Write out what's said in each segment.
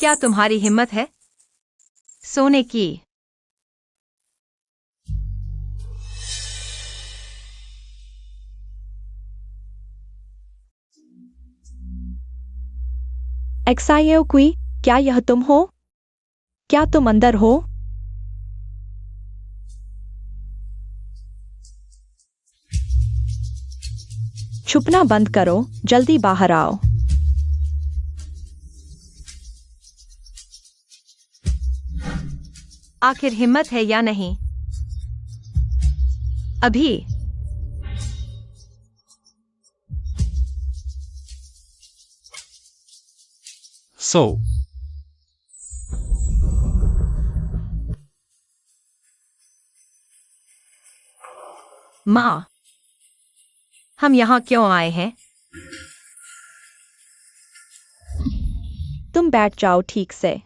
क्या तुम्हारी हिम्मत है सोने की? एक्साइयो क्वी, क्या यह तुम हो? क्या तुम अंदर हो? छुपना बंद करो, जल्दी बाहर आओ। आखिर हिम्मत है या नहीं? अभी So, माँ, हम यहाँ क्यों आए हैं? तुम बैठ जाओ ठीक से।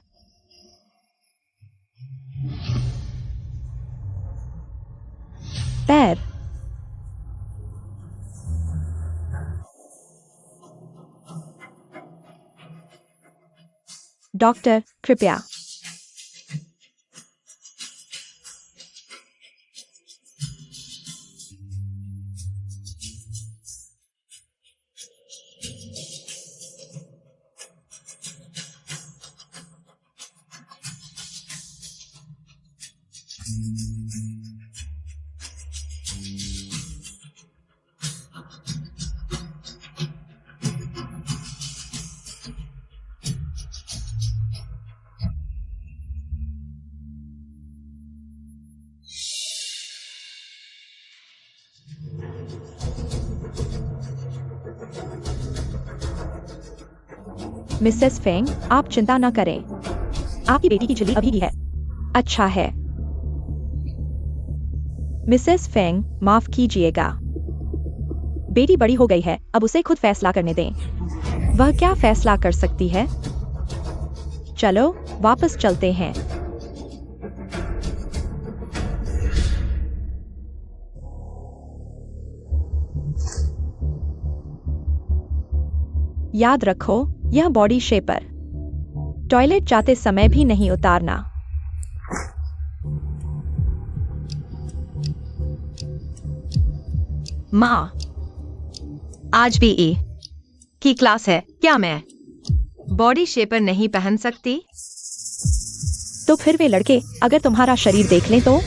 पैर। डॉक्टर, कृपया। मिसेस फेंग, आप चिंता न करें। आपकी बेटी की झिल्ली अभी भी है। अच्छा है। मिसेस फेंग, माफ कीजिएगा। बेटी बड़ी हो गई है, अब उसे खुद फैसला करने दें। वह क्या फैसला कर सकती है? चलो, वापस चलते हैं। याद रखो, यह बॉडी शेपर। टॉयलेट जाते समय भी नहीं उतारना। माँ, आज भी ई की क्लास है, क्या मैं बॉडी शेपर नहीं पहन सकती? तो फिर वे लड़के अगर तुम्हारा शरीर देख लें तो?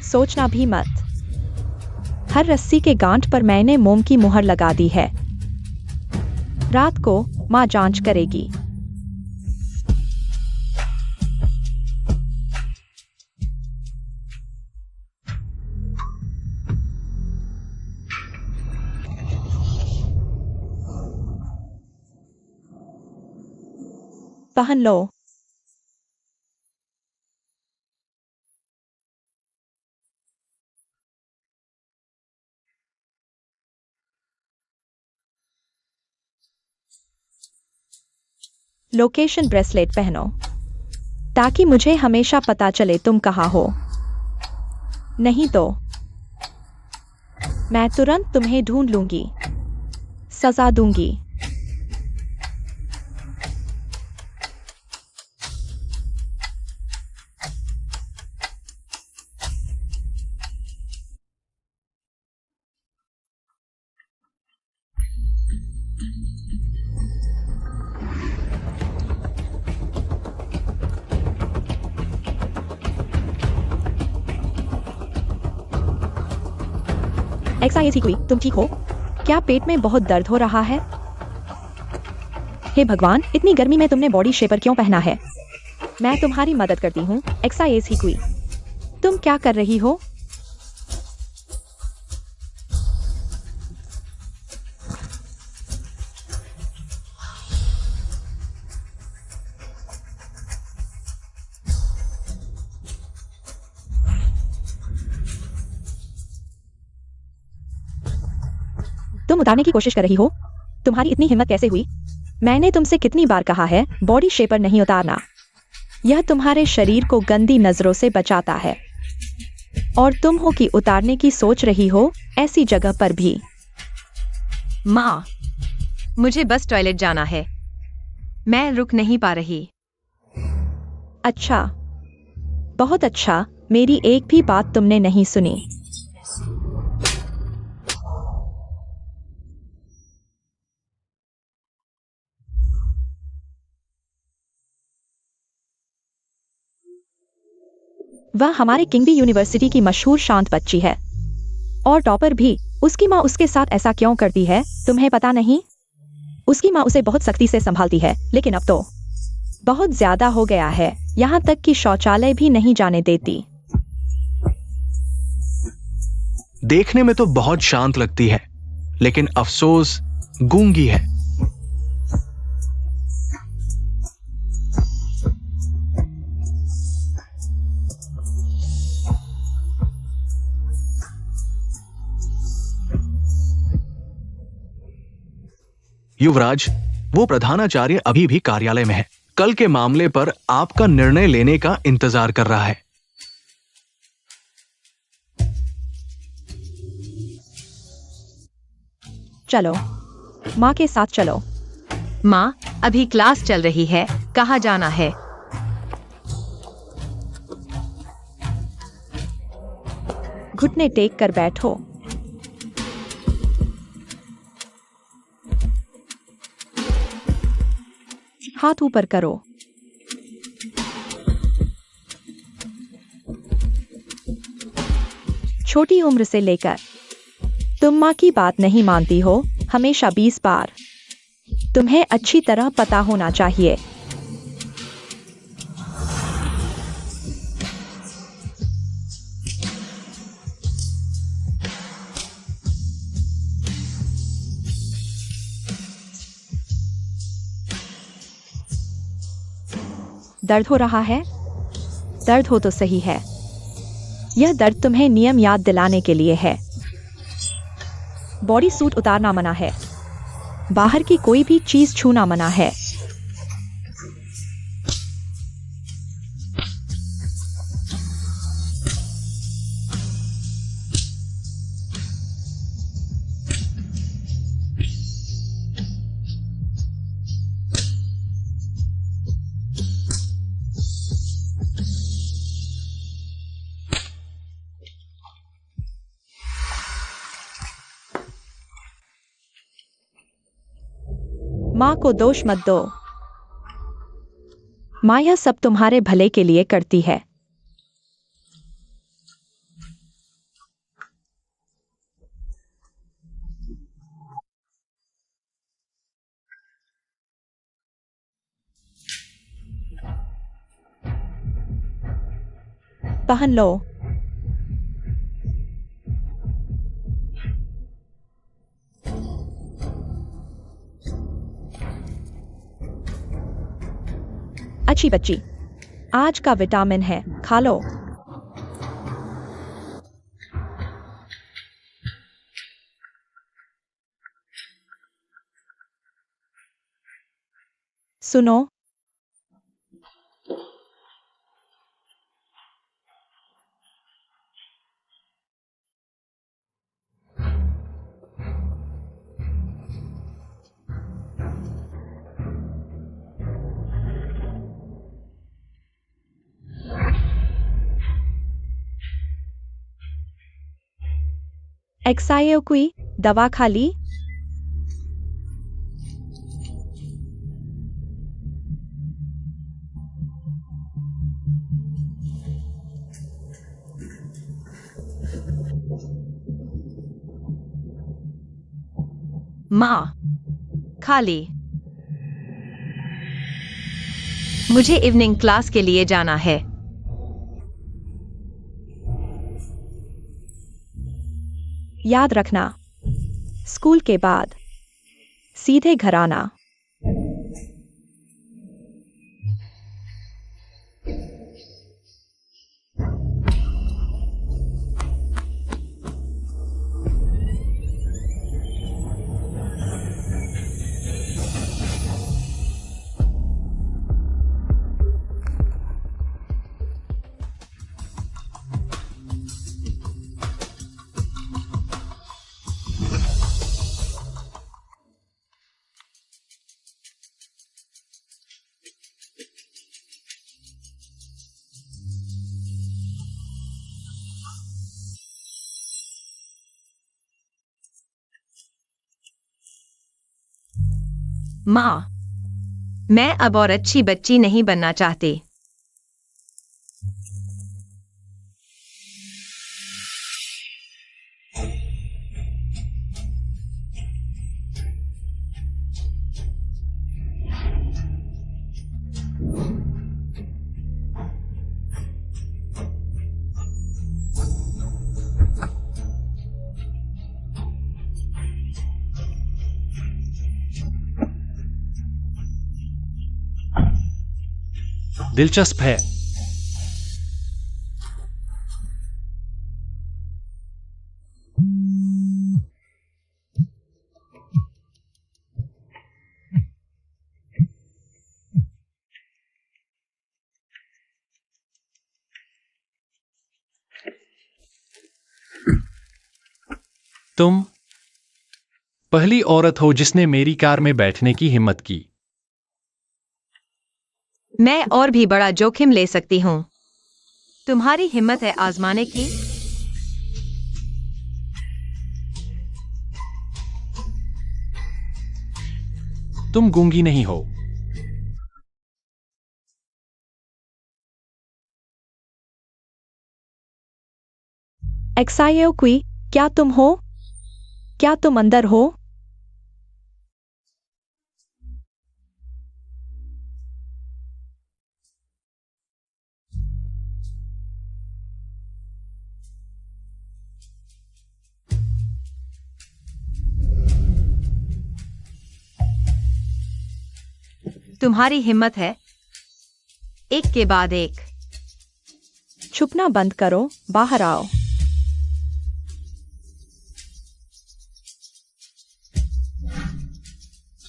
सोचना भी मत। हर रस्सी के गांठ पर मैंने मोम की मुहर लगा दी है। रात को माँ जांच करेगी। पहन लो। लोकेशन ब्रेसलेट पहनो ताकि मुझे हमेशा पता चले तुम कहाँ हो। नहीं तो मैं तुरंत तुम्हें ढूंढ लूंगी, सजा दूंगी। एक्साइज हुई, तुम ठीक हो? क्या पेट में बहुत दर्द हो रहा है? हे भगवान, इतनी गर्मी में तुमने बॉडी शेपर क्यों पहना है? मैं तुम्हारी मदद करती हूँ, एक्साइज हुई। तुम क्या कर रही हो? तुम उतारने की कोशिश कर रही हो? तुम्हारी इतनी हिम्मत कैसे हुई? मैंने तुमसे कितनी बार कहा है बॉडी शेपर नहीं उतारना। यह तुम्हारे शरीर को गंदी नजरों से बचाता है। और तुम हो कि उतारने की सोच रही हो, ऐसी जगह पर भी। माँ, मुझे बस टॉयलेट जाना है। मैं रुक नहीं पा रही। अच्छा, बहुत अच्छा। मेरी एक भी बात तुमने नहीं सुनी। वह हमारे किंगबी यूनिवर्सिटी की मशहूर शांत बच्ची है और टॉपर भी। उसकी माँ उसके साथ ऐसा क्यों करती है, तुम्हें पता नहीं? उसकी माँ उसे बहुत सख्ती से संभालती है, लेकिन अब तो बहुत ज्यादा हो गया है, यहाँ तक कि शौचालय भी नहीं जाने देती। देखने में तो बहुत शांत लगती है, लेकिन अफसोस गूंगी है। युवराज, वो प्रधानाचार्य अभी भी कार्यालय में है। कल के मामले पर आपका निर्णय लेने का इंतजार कर रहा है। चलो, माँ के साथ चलो। माँ, अभी क्लास चल रही है, कहाँ जाना है? घुटने टेक कर बैठो। हाथ ऊपर करो। छोटी उम्र से लेकर तुम माँ की बात नहीं मानती हो, हमेशा 20 बार। तुम्हें अच्छी तरह पता होना चाहिए। दर्द हो रहा है? दर्द हो तो सही है। यह दर्द तुम्हें नियम याद दिलाने के लिए है। बॉडी सूट उतारना मना है। बाहर की कोई भी चीज छूना मना है। माँ को दोष मत दो। माँ यह सब तुम्हारे भले के लिए करती है। पहन लो। अच्छी बच्ची, आज का विटामिन है, खा लो। सुनो, एक्सायो कोई दवा खा ली? माँ, खाली। मुझे इवनिंग क्लास के लिए जाना है। याद रखना, स्कूल के बाद सीधे घर आना। माँ, मैं अब और अच्छी बच्ची नहीं बनना चाहती। दिलचस्प है। तुम पहली औरत हो जिसने मेरी कार में बैठने की हिम्मत की। मैं और भी बड़ा जोखिम ले सकती हूँ। तुम्हारी हिम्मत है आजमाने की? तुम गूंगी नहीं हो। एक्सायो क्वी, क्या तुम हो? क्या तुम अंदर हो? तुम्हारी हिम्मत है? एक के बाद एक। छुपना बंद करो, बाहर आओ।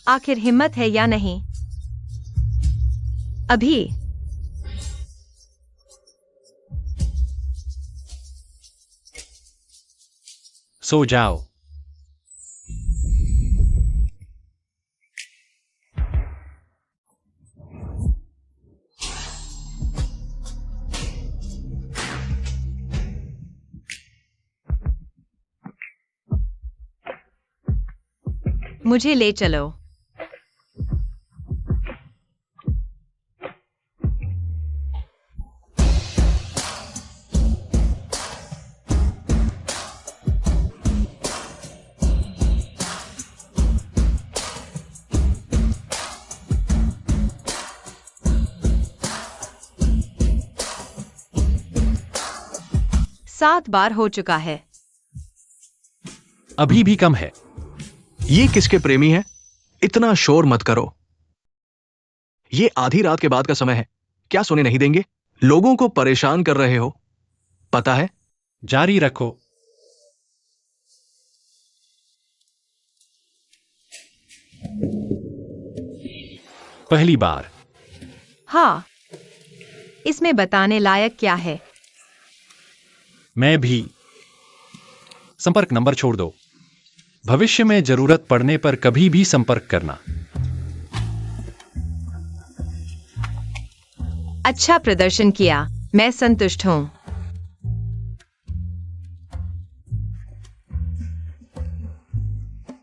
आखिर हिम्मत है या नहीं? अभी। सो जाओ। मुझे ले चलो। सात बार हो चुका है। अभी भी कम है। ये किसके प्रेमी हैं? इतना शोर मत करो। ये आधी रात के बाद का समय है। क्या सोने नहीं देंगे? लोगों को परेशान कर रहे हो, पता है। जारी रखो। पहली बार। हाँ, इसमें बताने लायक क्या है? मैं भी। संपर्क नंबर छोड़ दो। भविष्य में जरूरत पड़ने पर कभी भी संपर्क करना। अच्छा प्रदर्शन किया, मैं संतुष्ट हूं।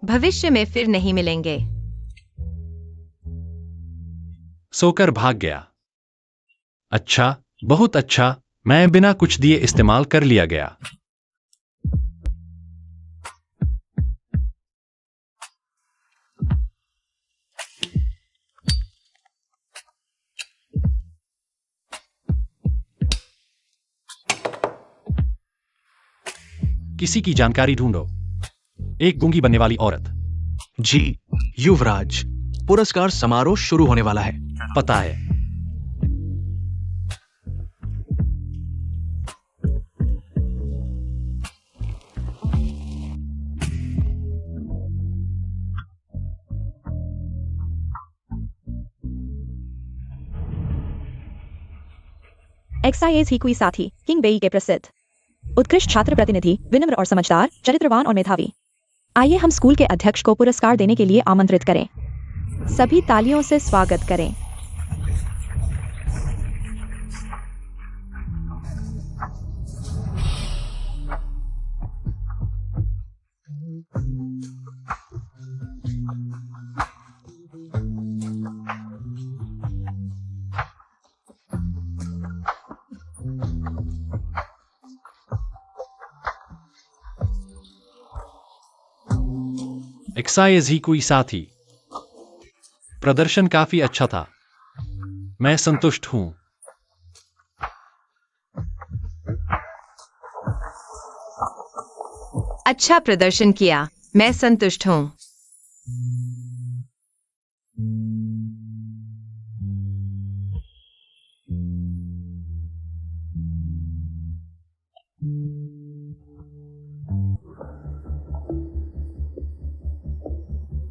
भविष्य में फिर नहीं मिलेंगे। सोकर भाग गया। अच्छा, बहुत अच्छा। मैं बिना कुछ दिए इस्तेमाल कर लिया गया। किसी की जानकारी ढूंढो। एक गूंगी बनने वाली औरत। जी युवराज, पुरस्कार समारोह शुरू होने वाला है। पता है। एक्साइज ही कोई साथी किंग बेई के प्रसिद्ध उत्कृष्ट छात्र प्रतिनिधि, विनम्र और समझदार, चरित्रवान और मेधावी। आइए हम स्कूल के अध्यक्ष को पुरस्कार देने के लिए आमंत्रित करें। सभी तालियों से स्वागत करें। एक्साइज ही कोई साथी। प्रदर्शन काफी अच्छा था। मैं संतुष्ट हूं। अच्छा प्रदर्शन किया, मैं संतुष्ट हूँ।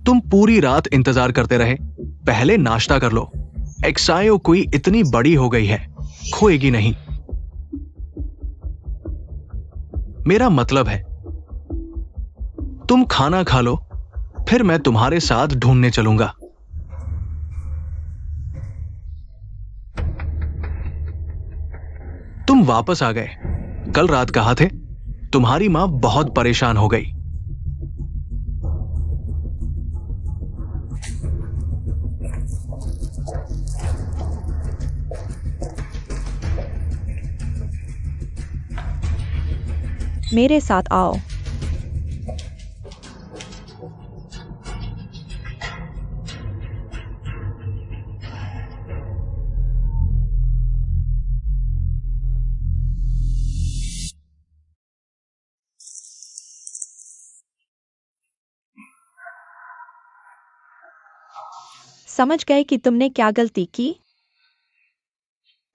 तुम पूरी रात इंतजार करते रहे। पहले नाश्ता कर लो। एक्सायो कोई इतनी बड़ी हो गई है, खोएगी नहीं। मेरा मतलब है तुम खाना खा लो, फिर मैं तुम्हारे साथ ढूंढने चलूंगा। तुम वापस आ गए। कल रात कहा थे तुम्हारी मां बहुत परेशान हो गई। मेरे साथ आओ। समझ गए कि तुमने क्या गलती की?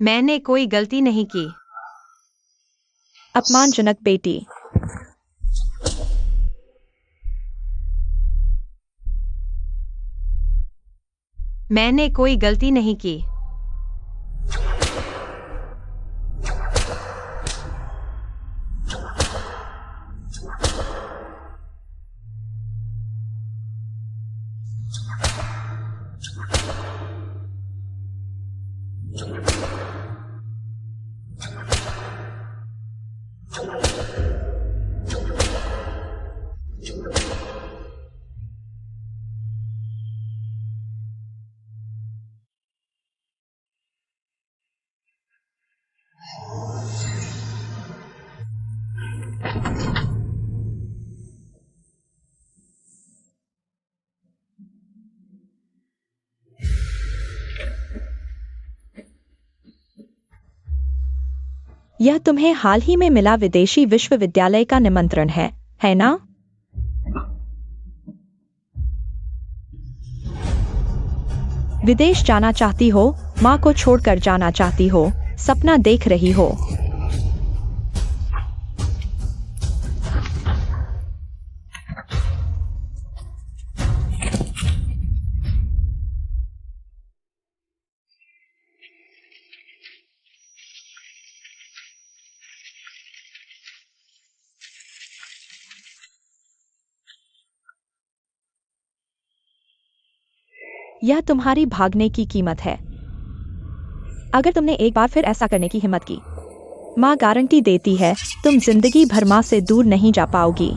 मैंने कोई गलती नहीं की। अपमानजनक बेटी। मैंने कोई गलती नहीं की। यह तुम्हें हाल ही में मिला विदेशी विश्वविद्यालय का निमंत्रण है ना? विदेश जाना चाहती हो, माँ को छोड़कर जाना चाहती हो, सपना देख रही हो। यह तुम्हारी भागने की कीमत है। अगर तुमने एक बार फिर ऐसा करने की हिम्मत की, माँ गारंटी देती है तुम जिंदगी भर माँ से दूर नहीं जा पाओगी।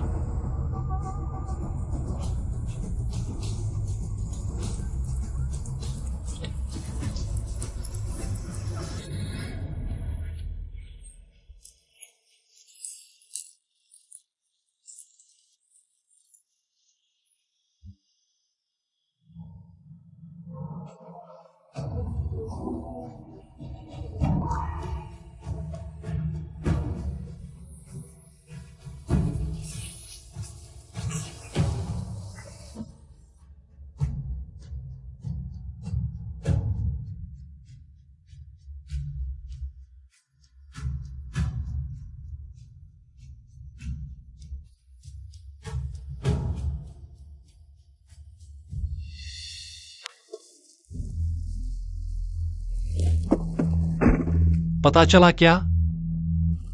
पता चला क्या?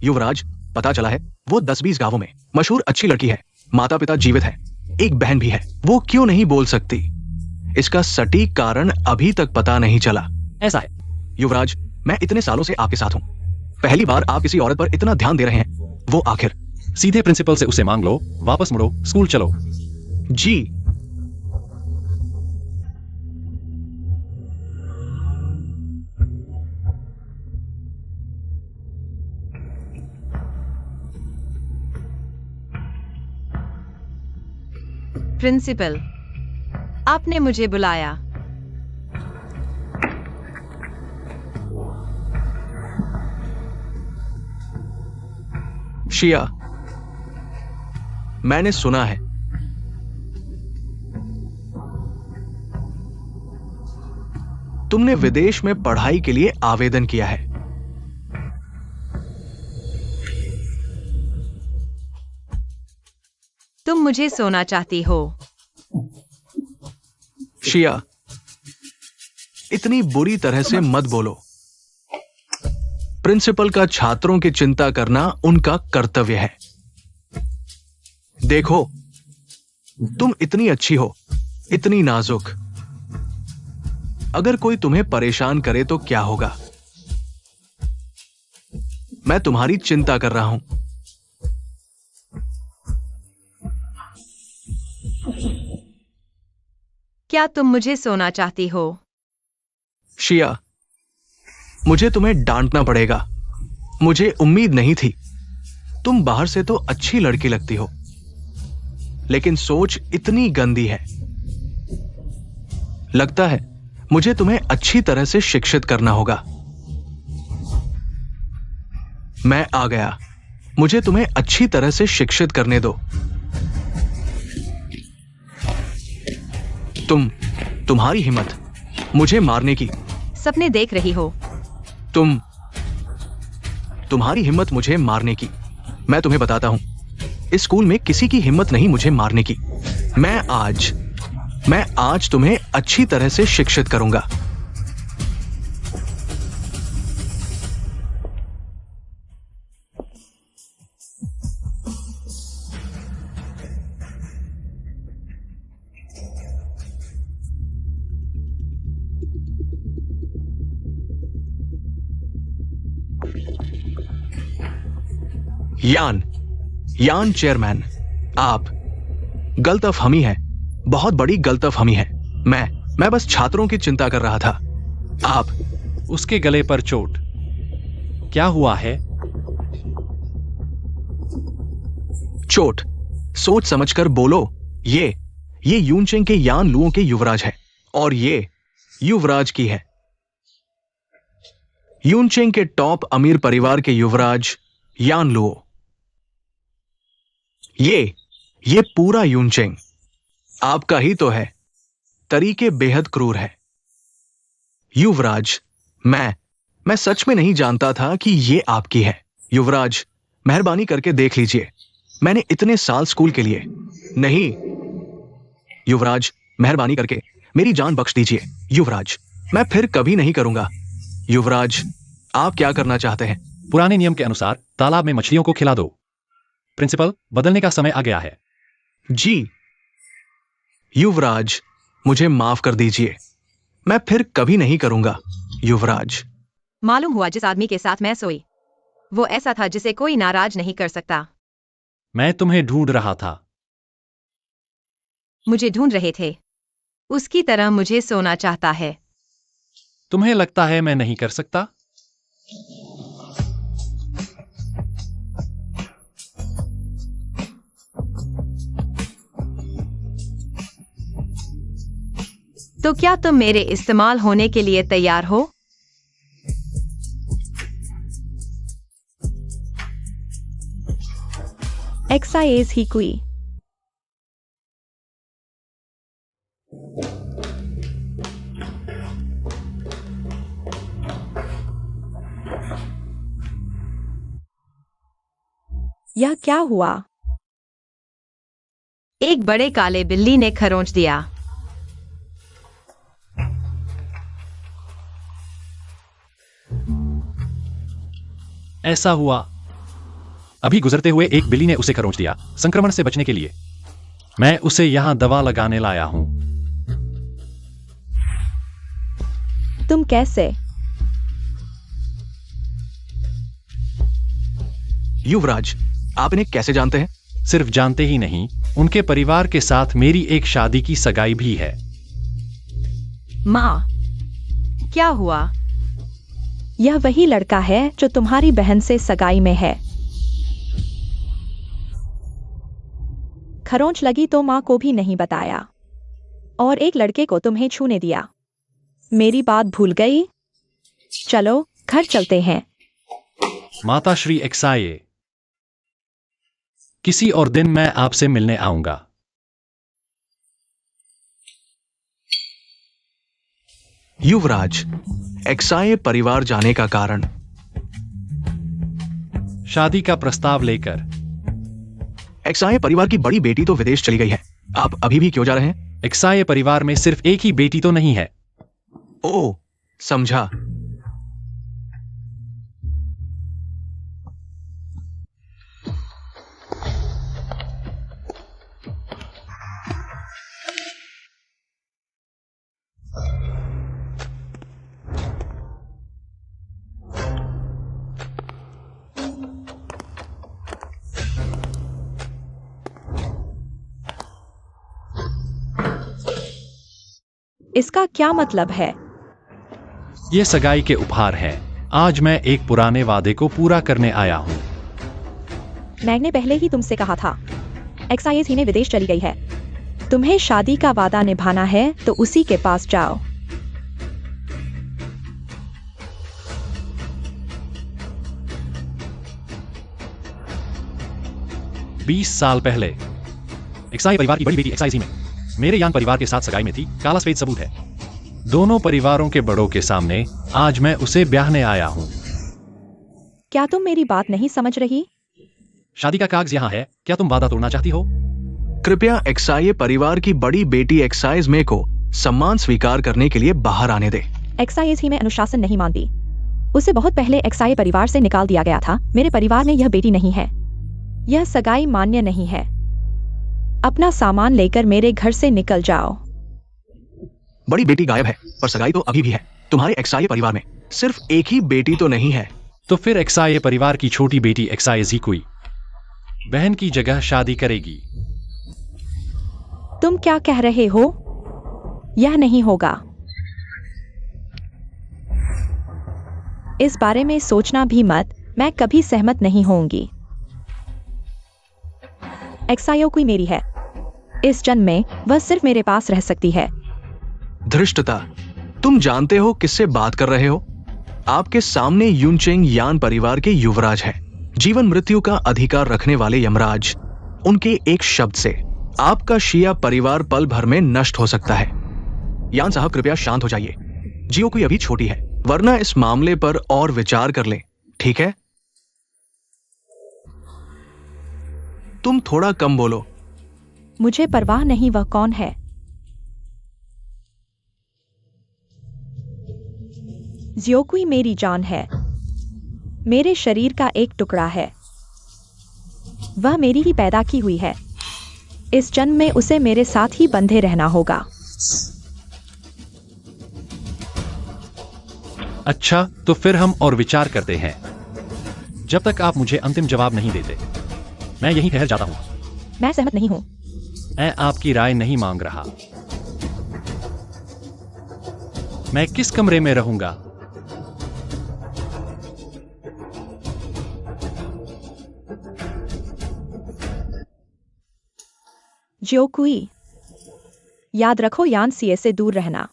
युवराज, पता चला है वो 10-20 गांवों में मशहूर अच्छी लड़की है। माता पिता जीवित है, एक बहन भी है। वो क्यों नहीं बोल सकती? इसका सटीक कारण अभी तक पता नहीं चला। ऐसा है। युवराज, मैं इतने सालों से आपके साथ हूं। पहली बार आप किसी औरत पर इतना ध्यान दे रहे हैं। वो आखिर सीधे प्रिंसिपल से उसे मांग लो, वापस मुड़ो, स्कूल चलो। जी। प्रिंसिपल, आपने मुझे बुलाया। शिया, मैंने सुना है तुमने विदेश में पढ़ाई के लिए आवेदन किया है। तुम मुझे सोना चाहती हो? शिया, इतनी बुरी तरह से मत बोलो। प्रिंसिपल का छात्रों की चिंता करना उनका कर्तव्य है। देखो, तुम इतनी अच्छी हो, इतनी नाजुक। अगर कोई तुम्हें परेशान करे तो क्या होगा? मैं तुम्हारी चिंता कर रहा हूं। क्या तुम मुझे सोना चाहती हो? शिया, मुझे तुम्हें डांटना पड़ेगा। मुझे उम्मीद नहीं थी। तुम बाहर से तो अच्छी लड़की लगती हो, लेकिन सोच इतनी गंदी है। लगता है मुझे तुम्हें अच्छी तरह से शिक्षित करना होगा। मैं आ गया। मुझे तुम्हें अच्छी तरह से शिक्षित करने दो। तुम्हारी हिम्मत मुझे मारने की। सपने देख रही हो? तुम्हारी हिम्मत मुझे मारने की। मैं तुम्हें बताता हूं, इस स्कूल में किसी की हिम्मत नहीं मुझे मारने की। मैं आज तुम्हें अच्छी तरह से शिक्षित करूंगा। यान चेयरमैन, आप गलतफहमी है, बहुत बड़ी गलतफहमी है। मैं बस छात्रों की चिंता कर रहा था। आप उसके गले पर चोट। क्या हुआ है? चोट? सोच समझकर बोलो। ये यूनचेंग के यान लुओं के युवराज है, और ये युवराज की है। यूनचेंग के टॉप अमीर परिवार के युवराज यान लुओ। ये पूरा यूनचेंग आपका ही तो है। तरीके बेहद क्रूर है। युवराज, मैं सच में नहीं जानता था कि ये आपकी है। युवराज, मेहरबानी करके देख लीजिए। मैंने इतने साल स्कूल के लिए नहीं। युवराज, मेहरबानी करके मेरी जान बख्श दीजिए। युवराज, मैं फिर कभी नहीं करूंगा। युवराज, आप क्या करना चाहते हैं? पुराने नियम के अनुसार तालाब में मछलियों को खिला दो। प्रिंसिपल, बदलने का समय आ गया है। जी युवराज, मुझे माफ कर दीजिए। मैं फिर कभी नहीं करूंगा। युवराज, मालूम हुआ जिस आदमी के साथ मैं सोई, वो ऐसा था जिसे कोई नाराज नहीं कर सकता। मैं तुम्हें ढूंढ रहा था। मुझे ढूंढ रहे थे। उसकी तरह मुझे सोना चाहता है। तुम्हें लगता है मैं नहीं कर सकता? तो क्या तुम मेरे इस्तेमाल होने के लिए तैयार हो? एक्साइज ही कोई। यह क्या हुआ? एक बड़े काले बिल्ली ने खरोंच दिया। ऐसा हुआ। अभी गुजरते हुए एक बिल्ली ने उसे खरोंच दिया। संक्रमण से बचने के लिए मैं उसे यहां दवा लगाने लाया हूं। तुम कैसे? युवराज, आप इन्हें कैसे जानते हैं? सिर्फ जानते ही नहीं, उनके परिवार के साथ मेरी एक शादी की सगाई भी है। माँ, क्या हुआ? यह वही लड़का है जो तुम्हारी बहन से सगाई में है। खरोंच लगी तो माँ को भी नहीं बताया और एक लड़के को तुम्हें छूने दिया। मेरी बात भूल गई? चलो घर चलते हैं। माता श्री एक्साये, किसी और दिन मैं आपसे मिलने आऊंगा। युवराज, एक्साये परिवार जाने का कारण? शादी का प्रस्ताव लेकर। एक्साये परिवार की बड़ी बेटी तो विदेश चली गई है, आप अभी भी क्यों जा रहे हैं? एक्साये परिवार में सिर्फ एक ही बेटी तो नहीं है। ओ, समझा। इसका क्या मतलब है? ये सगाई के उपहार हैं। आज मैं एक पुराने वादे को पूरा करने आया हूँ। मैंने पहले ही तुमसे कहा था, एक्साइज ही ने विदेश चली गई है। तुम्हें शादी का वादा निभाना है तो उसी के पास जाओ। बीस साल पहले एक्साई परिवार की बड़ी बेटी एक्साइज ही में मेरे यान परिवार के साथ सगाई में थी। काला सफेद सबूत है। दोनों परिवारों के बड़ों के सामने आज मैं उसे ब्याहने आया हूँ। क्या तुम मेरी बात नहीं समझ रही? शादी का कागज यहाँ है, क्या तुम वादा तोड़ना चाहती हो? कृपया एक्साये परिवार की बड़ी बेटी एक्साइज मे को सम्मान स्वीकार करने के लिए बाहर आने दे। एक्साइज ही में अनुशासन नहीं मानती। उसे बहुत पहले एक्साई परिवार से निकाल दिया गया था। मेरे परिवार में यह बेटी नहीं है। यह सगाई मान्य नहीं है। अपना सामान लेकर मेरे घर से निकल जाओ। बड़ी बेटी गायब है, पर सगाई तो अभी भी है। तुम्हारे एक्साये परिवार में सिर्फ एक ही बेटी तो नहीं है। तो फिर एक्साये परिवार की छोटी बेटी एक्साइज ही कोई बहन की जगह शादी करेगी। तुम क्या कह रहे हो? यह नहीं होगा। इस बारे में सोचना भी मत। मैं कभी सहमत नहीं होंगी। एक्सायो कोई मेरी है। इस जन्म में वह सिर्फ मेरे पास रह सकती है। धृष्टता, तुम जानते हो किससे बात कर रहे हो? आपके सामने यूनचेंग यान परिवार के युवराज हैं, जीवन मृत्यु का अधिकार रखने वाले यमराज। उनके एक शब्द से आपका शिया परिवार पल भर में नष्ट हो सकता है। यान साहब, कृपया शांत हो जाइए। जियो कोई अभी छोटी है, वरना इस मामले पर और विचार कर लें, ठीक है? तुम थोड़ा कम बोलो। मुझे परवाह नहीं वह कौन है। ज्योकुई मेरी जान है, मेरे शरीर का एक टुकड़ा है। वह मेरी ही पैदा की हुई है। इस जन्म में उसे मेरे साथ ही बंधे रहना होगा। अच्छा, तो फिर हम और विचार करते हैं। जब तक आप मुझे अंतिम जवाब नहीं देते, मैं यहीं ठहर जाता हूं। मैं सहमत नहीं हूं। मैं आपकी राय नहीं मांग रहा। मैं किस कमरे में रहूंगा? ज्योकुई, याद रखो यान सीए से दूर रहना।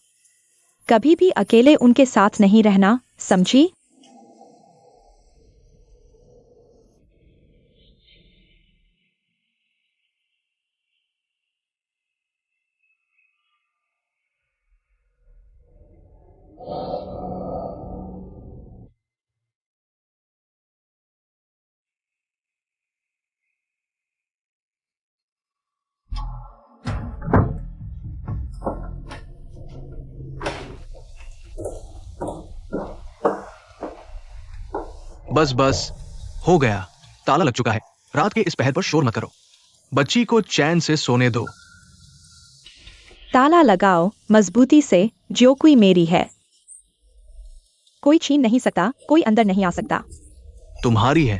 कभी भी अकेले उनके साथ नहीं रहना, समझी? बस बस, हो गया। ताला लग चुका है। रात के इस पहर पर शोर मत करो। बच्ची को चैन से सोने दो। ताला लगाओ मजबूती से। ज्योकुई मेरी है। कोई छीन नहीं सकता, कोई अंदर नहीं आ सकता। तुम्हारी है।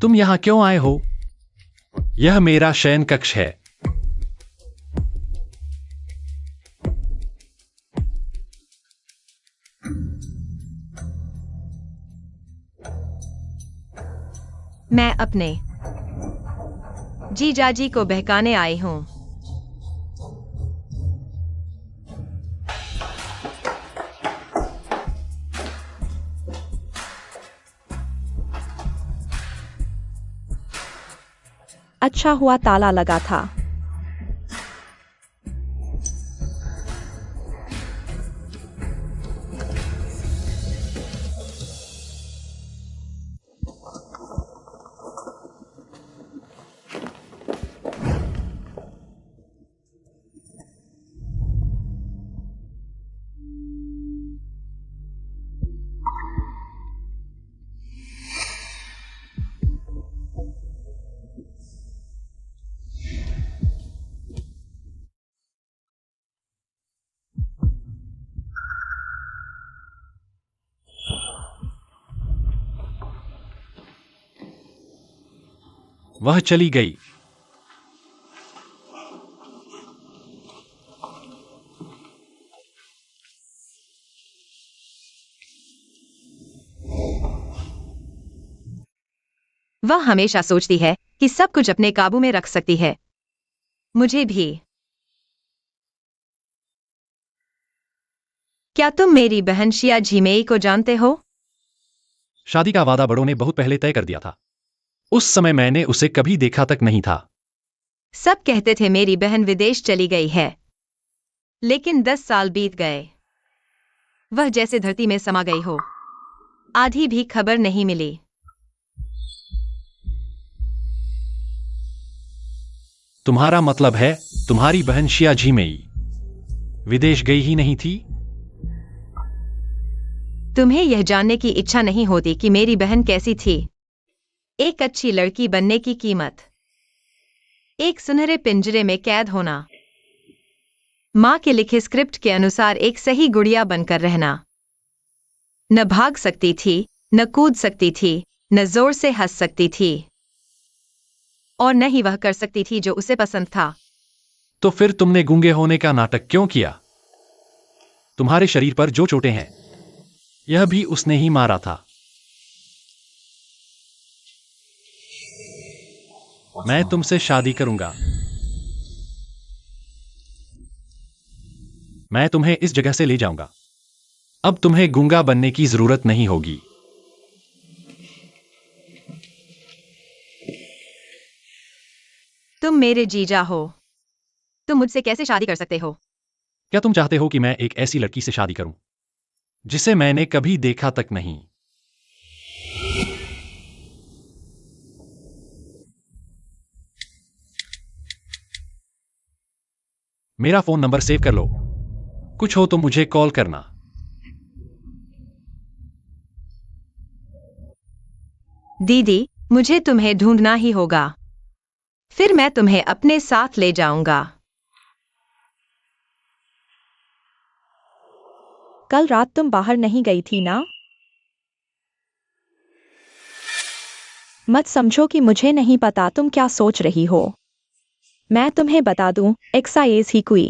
तुम यहां क्यों आए हो? यह मेरा शयन कक्ष है। मैं अपने जीजाजी को बहकाने आई हूं। अच्छा हुआ ताला लगा था। वह चली गई। वह हमेशा सोचती है कि सब कुछ अपने काबू में रख सकती है। मुझे भी। क्या तुम मेरी बहन शिया झिमेई को जानते हो? शादी का वादा बड़ों ने बहुत पहले तय कर दिया था। उस समय मैंने उसे कभी देखा तक नहीं था। सब कहते थे मेरी बहन विदेश चली गई है, लेकिन 10 साल बीत गए। वह जैसे धरती में समा गई हो। आधी भी खबर नहीं मिली। तुम्हारा मतलब है तुम्हारी बहन शिया झिमेई विदेश गई ही नहीं थी? तुम्हें यह जानने की इच्छा नहीं होती कि मेरी बहन कैसी थी? एक अच्छी लड़की बनने की कीमत, एक सुनहरे पिंजरे में कैद होना, मां के लिखे स्क्रिप्ट के अनुसार एक सही गुड़िया बनकर रहना। न भाग सकती थी, न कूद सकती थी, न जोर से हंस सकती थी, और न ही वह कर सकती थी जो उसे पसंद था। तो फिर तुमने गूंगे होने का नाटक क्यों किया? तुम्हारे शरीर पर जो चोटें हैं, यह भी उसने ही मारा था। मैं तुमसे शादी करूंगा। मैं तुम्हें इस जगह से ले जाऊंगा। अब तुम्हें गूंगा बनने की जरूरत नहीं होगी। तुम मेरे जीजा हो। तुम मुझसे कैसे शादी कर सकते हो? क्या तुम चाहते हो कि मैं एक ऐसी लड़की से शादी करूं जिसे मैंने कभी देखा तक नहीं? मेरा फोन नंबर सेव कर लो। कुछ हो तो मुझे कॉल करना। दीदी, मुझे तुम्हें ढूंढना ही होगा। फिर मैं तुम्हें अपने साथ ले जाऊंगा। कल रात तुम बाहर नहीं गई थी ना? मत समझो कि मुझे नहीं पता तुम क्या सोच रही हो। मैं तुम्हें बता दूं, एक्साइज ही कोई।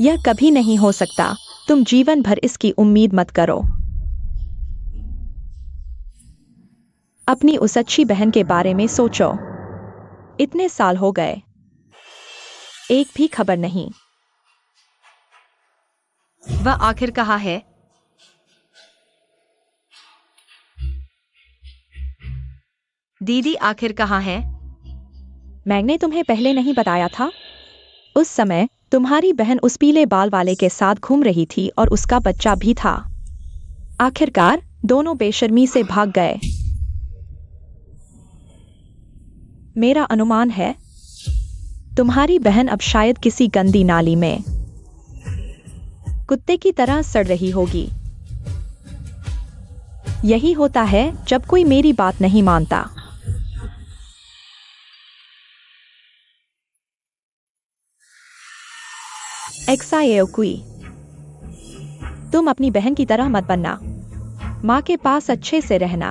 यह कभी नहीं हो सकता। तुम जीवन भर इसकी उम्मीद मत करो। अपनी उस अच्छी बहन के बारे में सोचो। इतने साल हो गए, एक भी खबर नहीं। वह आखिर कहाँ है? दीदी आखिर कहाँ है? मैंने तुम्हें पहले नहीं बताया था? उस समय तुम्हारी बहन उस पीले बाल वाले के साथ घूम रही थी और उसका बच्चा भी था। आखिरकार दोनों बेशर्मी से भाग गए। मेरा अनुमान है तुम्हारी बहन अब शायद किसी गंदी नाली में कुत्ते की तरह सड़ रही होगी। यही होता है जब कोई मेरी बात नहीं मानता। एक्साएओकुई, तुम अपनी बहन की तरह मत बनना। माँ के पास अच्छे से रहना।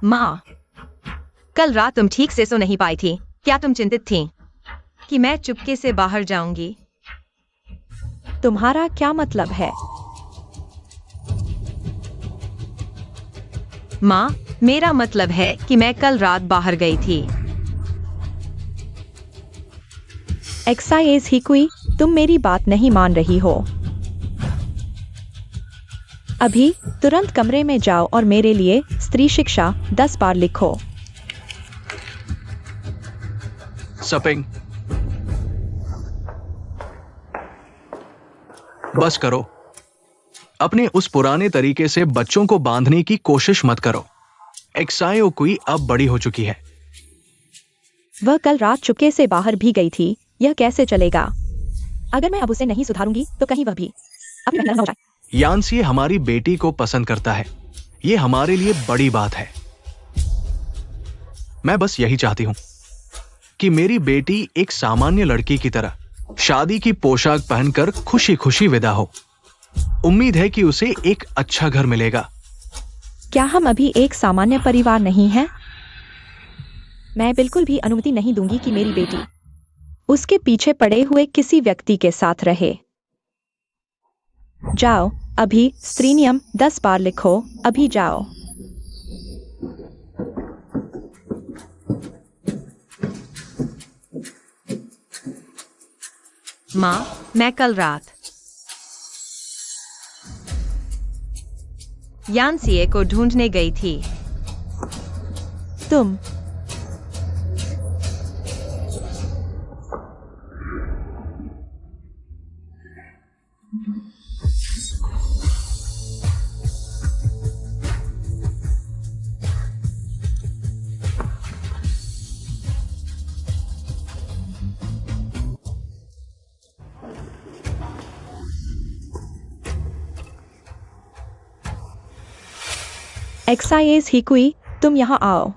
माँ, कल रात तुम ठीक से सो नहीं पाई थी। क्या तुम चिंतित थीं कि मैं चुपके से बाहर जाऊंगी? तुम्हारा क्या मतलब है? माँ, मेरा मतलब है कि मैं कल रात बाहर गई थी। एक्साइज हिकुई, तुम मेरी बात नहीं मान रही हो। अभी तुरंत कमरे में जाओ और मेरे लिए स्त्री शिक्षा 10 बार लिखो। सपिंग, बस करो। अपने उस पुराने तरीके से बच्चों को बांधने की कोशिश मत करो। एक्साई ओकुई अब बड़ी हो चुकी है। वह कल रात चुपके से बाहर भी गई थी। यह कैसे चलेगा? अगर मैं अब उसे नहीं सुधारूंगी तो कहीं वह भी अपनी बहन हो जाए। यानसी हमारी बेटी को पसंद करता है। ये हमारे लिए बड़ी बात है। मैं बस यही चाहती हूं कि मेरी बेटी एक सामान्य लड़की की तरह शादी की पोशाक पहनकर खुशी खुशी विदा हो। उम्मीद है कि उसे एक अच्छा घर मिलेगा। क्या हम अभी एक सामान्य परिवार नहीं हैं? मैं बिल्कुल भी अनुमति नहीं दूंगी कि मेरी बेटी उसके पीछे पड़े हुए किसी व्यक्ति के साथ रहे। जाओ, अभी स्त्री नियम 10 बार लिखो। अभी जाओ। माँ, मैं कल रात यानसीए को ढूंढने गई थी। तुम एक्साइज हिकुई, तुम यहाँ आओ।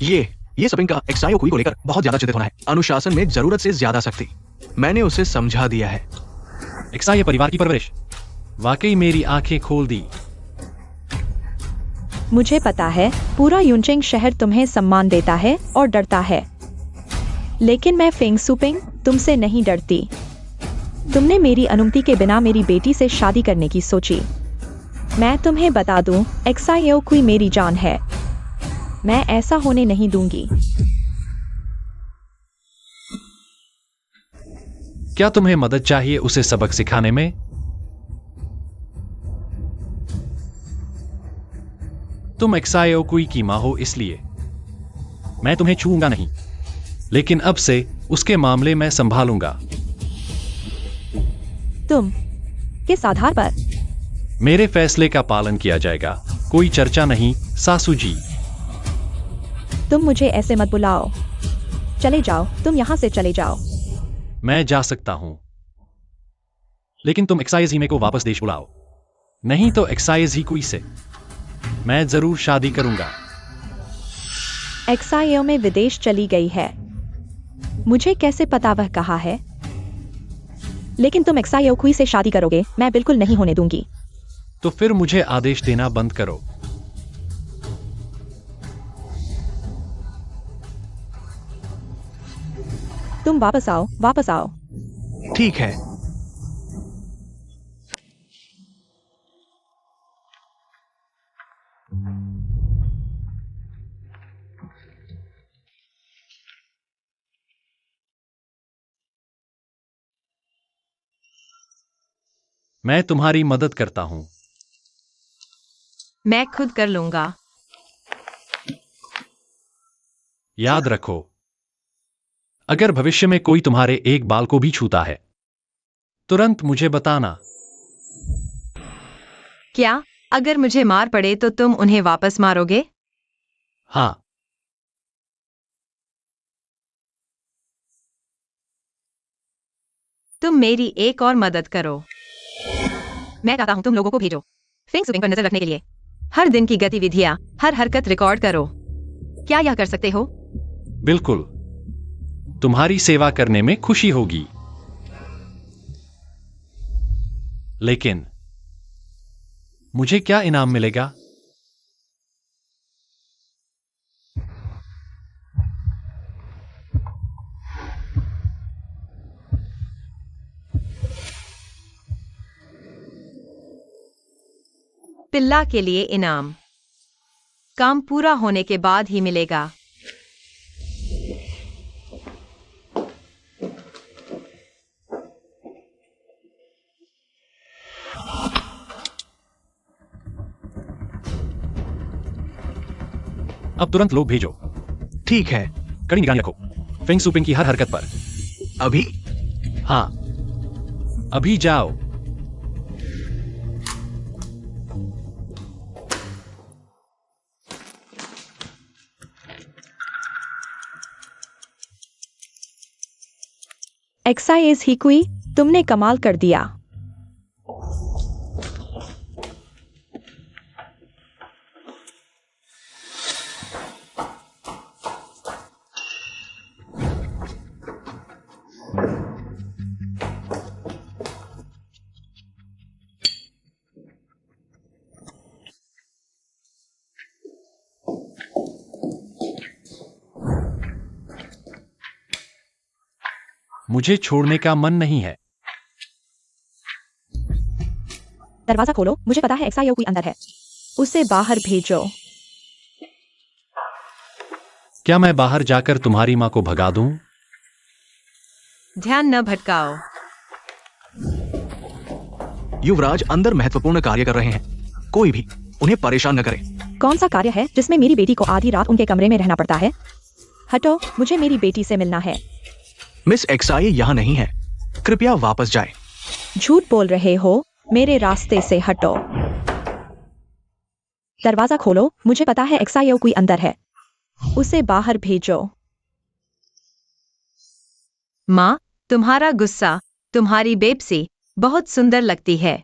ये सपिंग का एक्साई ओकुई को लेकर बहुत ज्यादा चिंतित होना है। अनुशासन में जरूरत से ज्यादा सख्ती। मैंने उसे समझा दिया है। एक्साई परिवार की परवरिश वाकई मेरी आंखें खोल दी। मुझे पता है पूरा यूनचेंग शहर तुम्हें सम्मान देता है और डरता है, लेकिन मैं फेंग सुपिंग तुमसे नहीं डरती। तुमने मेरी अनुमति के बिना मेरी बेटी से शादी करने की सोची। मैं तुम्हें बता दूं, एक्साई ओकुई मेरी जान है। मैं ऐसा होने नहीं दूंगी। क्या तुम्हें मदद चाहिए उसे सबक सिखाने में? तुम एक्साई ओकुई की मां हो, इसलिए मैं तुम्हें छूऊंगा नहीं, लेकिन अब से उसके मामले में संभालूंगा। तुम किस आधार पर? मेरे फैसले का पालन किया जाएगा। कोई चर्चा नहीं, सासू जी। तुम मुझे ऐसे मत बुलाओ। चले जाओ, तुम यहां से चले जाओ। मैं जा सकता हूं, लेकिन तुम एक्साइज हीमे को वापस देश बुलाओ, नहीं तो एक्साइज ही कोई से मैं जरूर शादी करूंगा। एक्साइओ में विदेश चली गई है। मुझे कैसे पता वह कहाँ है? लेकिन तुम एक्साई ओकुई से शादी करोगे, मैं बिल्कुल नहीं होने दूंगी। तो फिर मुझे आदेश देना बंद करो। तुम वापस आओ, वापस आओ। ठीक है। मैं तुम्हारी मदद करता हूं। मैं खुद कर लूंगा। याद रखो, अगर भविष्य में कोई तुम्हारे एक बाल को भी छूता है, तुरंत मुझे बताना। क्या अगर मुझे मार पड़े तो तुम उन्हें वापस मारोगे? हाँ। तुम मेरी एक और मदद करो। मैं चाहता हूं तुम लोगों को भेजो फेंग सुपिंग पर नजर रखने के लिए। हर दिन की गतिविधियां, हर हरकत रिकॉर्ड करो। क्या यह कर सकते हो? बिल्कुल, तुम्हारी सेवा करने में खुशी होगी। लेकिन मुझे क्या इनाम मिलेगा? पिल्ला के लिए इनाम काम पूरा होने के बाद ही मिलेगा। अब तुरंत लोग भेजो। ठीक है। कड़ी निगरानी रखो फेंग सुपिंग की हर हरकत पर। अभी? हाँ, अभी जाओ। एक्साइज हिकुई, तुमने कमाल कर दिया। मुझे छोड़ने का मन नहीं है। दरवाजा खोलो, मुझे पता है एक्सायो कोई अंदर है। उसे बाहर भेजो। क्या मैं बाहर जाकर तुम्हारी माँ को भगा दूं? ध्यान न भटकाओ। युवराज अंदर महत्वपूर्ण कार्य कर रहे हैं। कोई भी उन्हें परेशान न करे। कौन सा कार्य है जिसमें मेरी बेटी को आधी रात उनके कमरे में रहना पड़ता है? हटो, मुझे मेरी बेटी से मिलना है। मिस एक्साई यहाँ नहीं है। कृपया वापस जाए। झूठ बोल रहे हो, मेरे रास्ते से हटो। दरवाजा खोलो, मुझे पता है एक्सायो कोई अंदर है। उसे बाहर भेजो। माँ, तुम्हारा गुस्सा, तुम्हारी बेबसी बहुत सुंदर लगती है।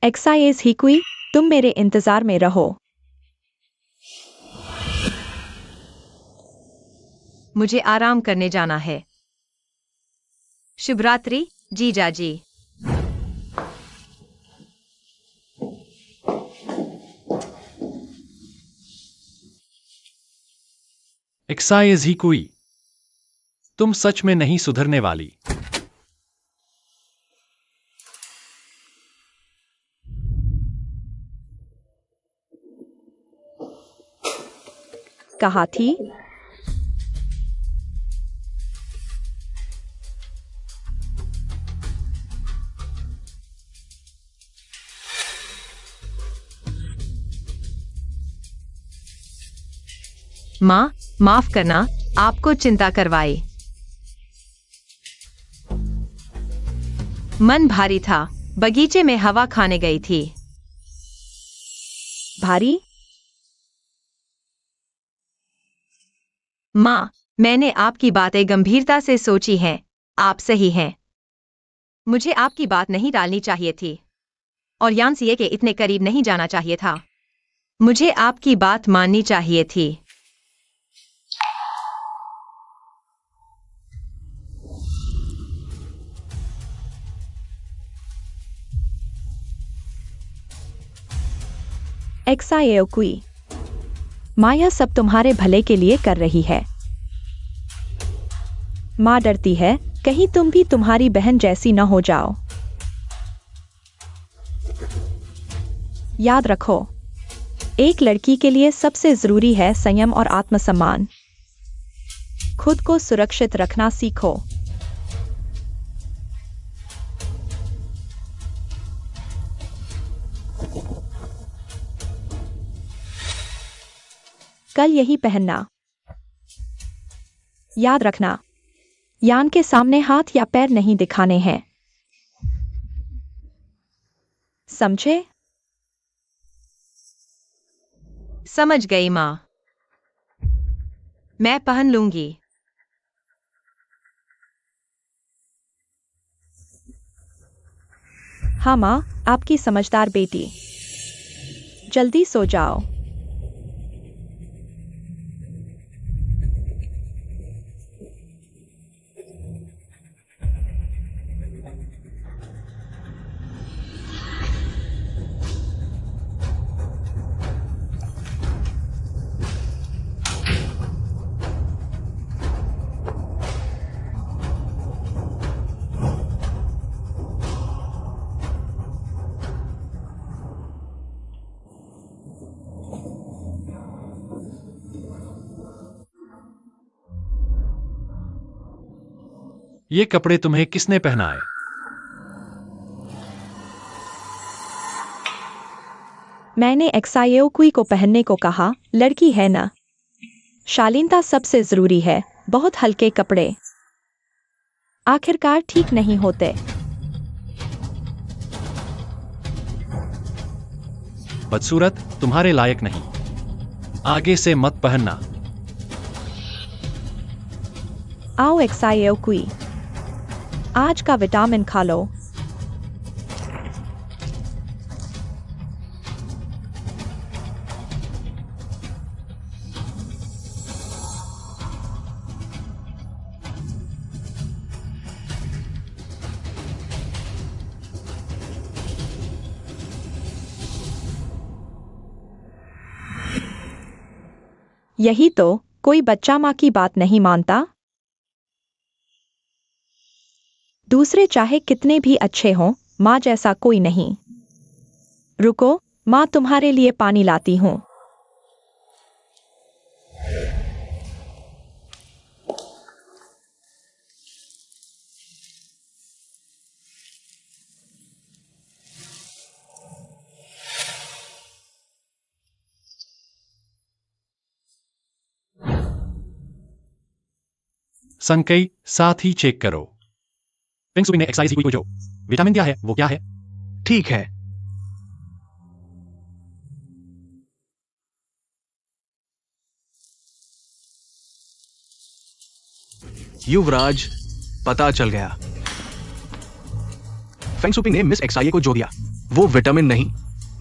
एक्साइज हिकुई, तुम मेरे इंतजार में रहो। मुझे आराम करने जाना है। शुभ रात्रि, जीजाजी। एक्साइज ही कोई, तुम सच में नहीं सुधरने वाली। कहा थी। माँ, माफ करना, आपको चिंता करवाई। मन भारी था, बगीचे में हवा खाने गई थी। भारी? माँ, मैंने आपकी बातें गंभीरता से सोची हैं। आप सही हैं। मुझे आपकी बात नहीं टालनी चाहिए थी और यानसीए के इतने करीब नहीं जाना चाहिए था। मुझे आपकी बात माननी चाहिए थी। एक्सायोकुई, माया सब तुम्हारे भले के लिए कर रही है। माँ डरती है कहीं तुम भी तुम्हारी बहन जैसी न हो जाओ। याद रखो, एक लड़की के लिए सबसे जरूरी है संयम और आत्मसम्मान। खुद को सुरक्षित रखना सीखो। कल यही पहनना। याद रखना, यान के सामने हाथ या पैर नहीं दिखाने हैं। समझे? समझ गई माँ। मैं पहन लूंगी। हाँ माँ, आपकी समझदार बेटी। जल्दी सो जाओ। ये कपड़े तुम्हें किसने पहनाए? मैंने एक्सायोकुई को पहनने को कहा, लड़की है ना। शालीनता सबसे जरूरी है, बहुत हल्के कपड़े आखिरकार ठीक नहीं होते। बदसूरत, तुम्हारे लायक नहीं। आगे से मत पहनना। आओ एक्सायोकुई, आज का विटामिन खा लो। यही तो, कोई बच्चा माँ की बात नहीं मानता। दूसरे चाहे कितने भी अच्छे हों, माँ जैसा कोई नहीं। रुको, माँ तुम्हारे लिए पानी लाती हूँ। संकई, साथ ही चेक करो। फेंग शुई ने एक्साइज को जो विटामिन दिया है वो क्या है? ठीक है। युवराज, पता चल गया। फेंग शुई ने मिस एक्साई को जो दिया वो विटामिन नहीं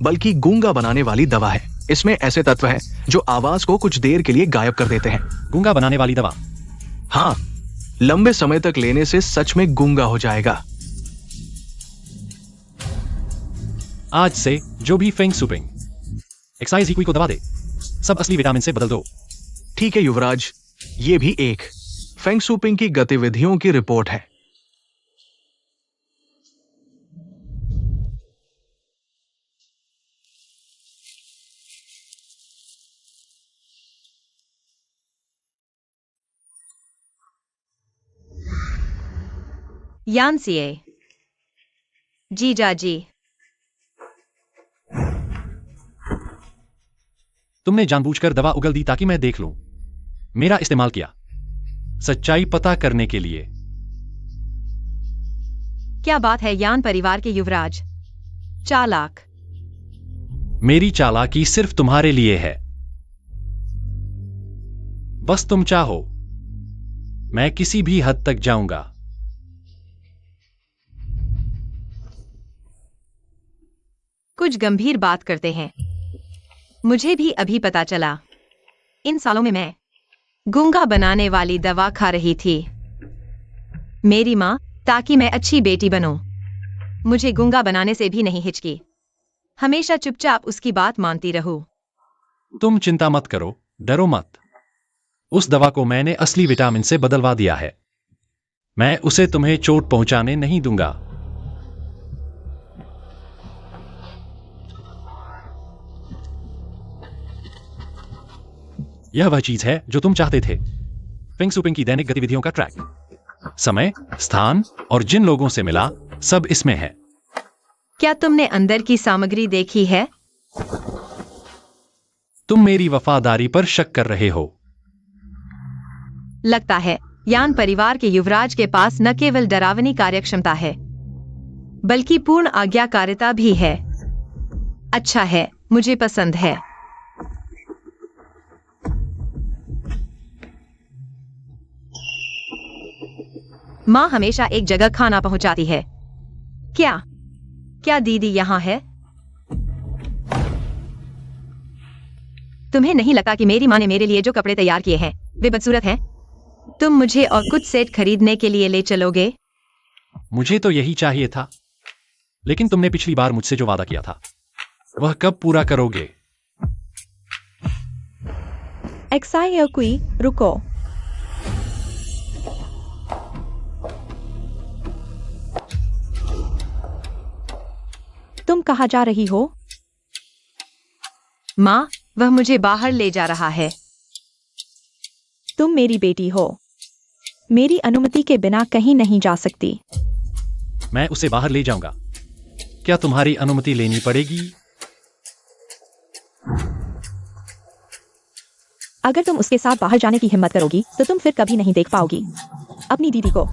बल्कि गूंगा बनाने वाली दवा है। इसमें ऐसे तत्व हैं जो आवाज को कुछ देर के लिए गायब कर देते हैं। गूंगा बनाने वाली दवा? हाँ, लंबे समय तक लेने से सच में गूंगा हो जाएगा। आज से जो भी फेंग सुपिंग एक्साइज ही को दवा दे, सब असली विटामिन से बदल दो। ठीक है युवराज, ये भी एक फेंग शुपिंग की गतिविधियों की रिपोर्ट है। यानसिए, जीजाजी, तुमने जानबूझकर दवा उगल दी ताकि मैं देख लूं। मेरा इस्तेमाल किया सच्चाई पता करने के लिए। क्या बात है यान परिवार के युवराज, चालाक। मेरी चालाकी सिर्फ तुम्हारे लिए है। बस तुम चाहो, मैं किसी भी हद तक जाऊंगा। कुछ गंभीर बात करते हैं। मुझे भी अभी पता चला, इन सालों में मैं गूंगा बनाने वाली दवा खा रही थी। मेरी माँ, ताकि मैं अच्छी बेटी बनूं, मुझे गूंगा बनाने से भी नहीं हिचकी। हमेशा चुपचाप उसकी बात मानती रहूं। तुम चिंता मत करो, डरो मत। उस दवा को मैंने असली विटामिन से बदलवा दिया है। मैं उसे तुम्हें चोट पहुंचाने नहीं दूंगा। यह वह चीज है जो तुम चाहते थे। फेंग शुपिंग की दैनिक गतिविधियों का ट्रैक, समय, स्थान और जिन लोगों से मिला, सब इसमें है। क्या तुमने अंदर की सामग्री देखी है? तुम मेरी वफादारी पर शक कर रहे हो। लगता है यान परिवार के युवराज के पास न केवल डरावनी कार्यक्षमता है, बल्कि पूर्ण आज्ञाकारिता भी है। अच्छा है, मुझे पसंद है। माँ हमेशा एक जगह खाना पहुंचाती है। क्या दीदी यहाँ है? तुम्हें नहीं लगता कि मेरी माँ ने मेरे लिए जो कपड़े तैयार किए हैं वे बदसूरत हैं? तुम मुझे और कुछ सेट खरीदने के लिए ले चलोगे? मुझे तो यही चाहिए था, लेकिन तुमने पिछली बार मुझसे जो वादा किया था वह कब पूरा करोगे? एक्सायोकुई, रुको। तुम कहाँ जा रही हो? माँ, वह मुझे बाहर ले जा रहा है। तुम मेरी बेटी हो। मेरी अनुमति के बिना कहीं नहीं जा सकती। मैं उसे बाहर ले जाऊंगा। क्या तुम्हारी अनुमति लेनी पड़ेगी? अगर तुम उसके साथ बाहर जाने की हिम्मत करोगी तो तुम फिर कभी नहीं देख पाओगी अपनी दीदी को।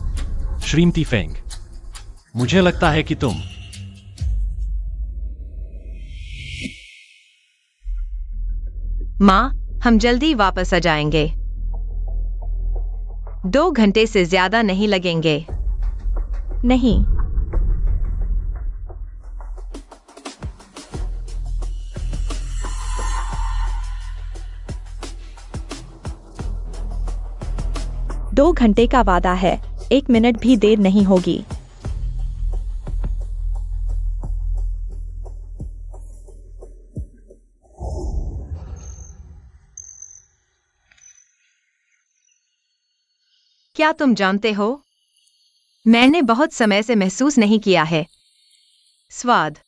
श्रीमती फेंग, मुझे लगता है कि तुम माँ, हम जल्दी वापस आ जाएंगे। 2 घंटे से ज्यादा नहीं लगेंगे। नहीं, दो घंटे का वादा है, 1 मिनट भी देर नहीं होगी। क्या तुम जानते हो, मैंने बहुत समय से महसूस नहीं किया है स्वाद।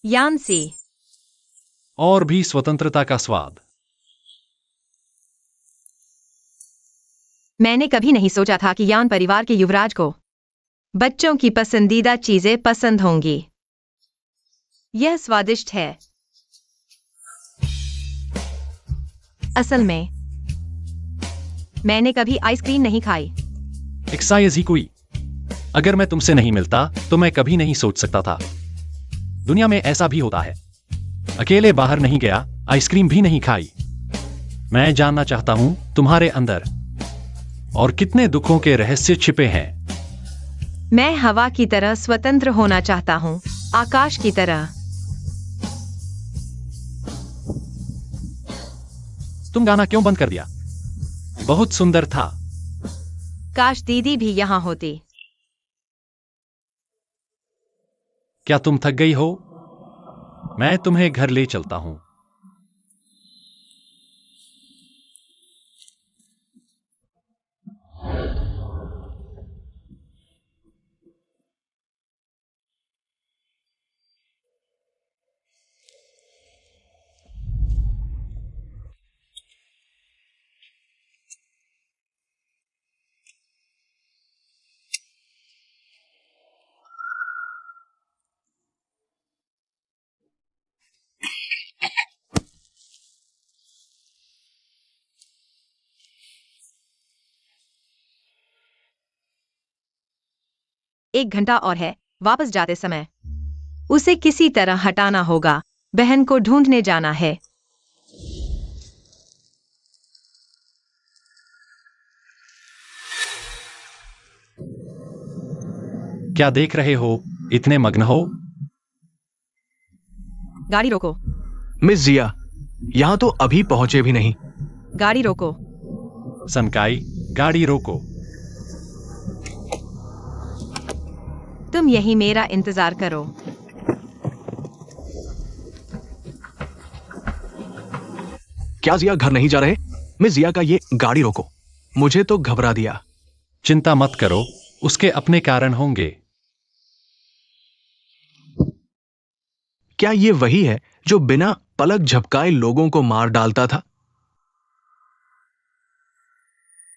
यान्सी, और भी स्वतंत्रता का स्वाद। मैंने कभी नहीं सोचा था कि यान परिवार के युवराज को बच्चों की पसंदीदा चीजें पसंद होंगी। यह स्वादिष्ट है। असल में मैंने कभी आइसक्रीम नहीं खाई। एक्साइज ही कोई। अगर मैं तुमसे नहीं मिलता तो मैं कभी नहीं सोच सकता था। दुनिया में ऐसा भी होता है। अकेले बाहर नहीं गया, आइसक्रीम भी नहीं खाई। मैं जानना चाहता हूं तुम्हारे अंदर और कितने दुखों के रहस्य छिपे हैं। मैं हवा की तरह स्वतंत्र होना चाहता हूं, आकाश की तरह। तुम गाना क्यों बंद कर दिया? बहुत सुंदर था। काश दीदी भी यहां होती। क्या तुम थक गई हो? मैं तुम्हें घर ले चलता हूं। एक घंटा और है। वापस जाते समय उसे किसी तरह हटाना होगा। बहन को ढूंढने जाना है। क्या देख रहे हो? इतने मग्न हो? गाड़ी रोको। मिस जिया, यहां तो अभी पहुंचे भी नहीं। गाड़ी रोको। सनकाई, गाड़ी रोको। तुम यही मेरा इंतजार करो। क्या जिया घर नहीं जा रहे? मिस जिया का ये गाड़ी रोको। मुझे तो घबरा दिया। चिंता मत करो, उसके अपने कारण होंगे। क्या ये वही है जो बिना पलक झपकाए लोगों को मार डालता था?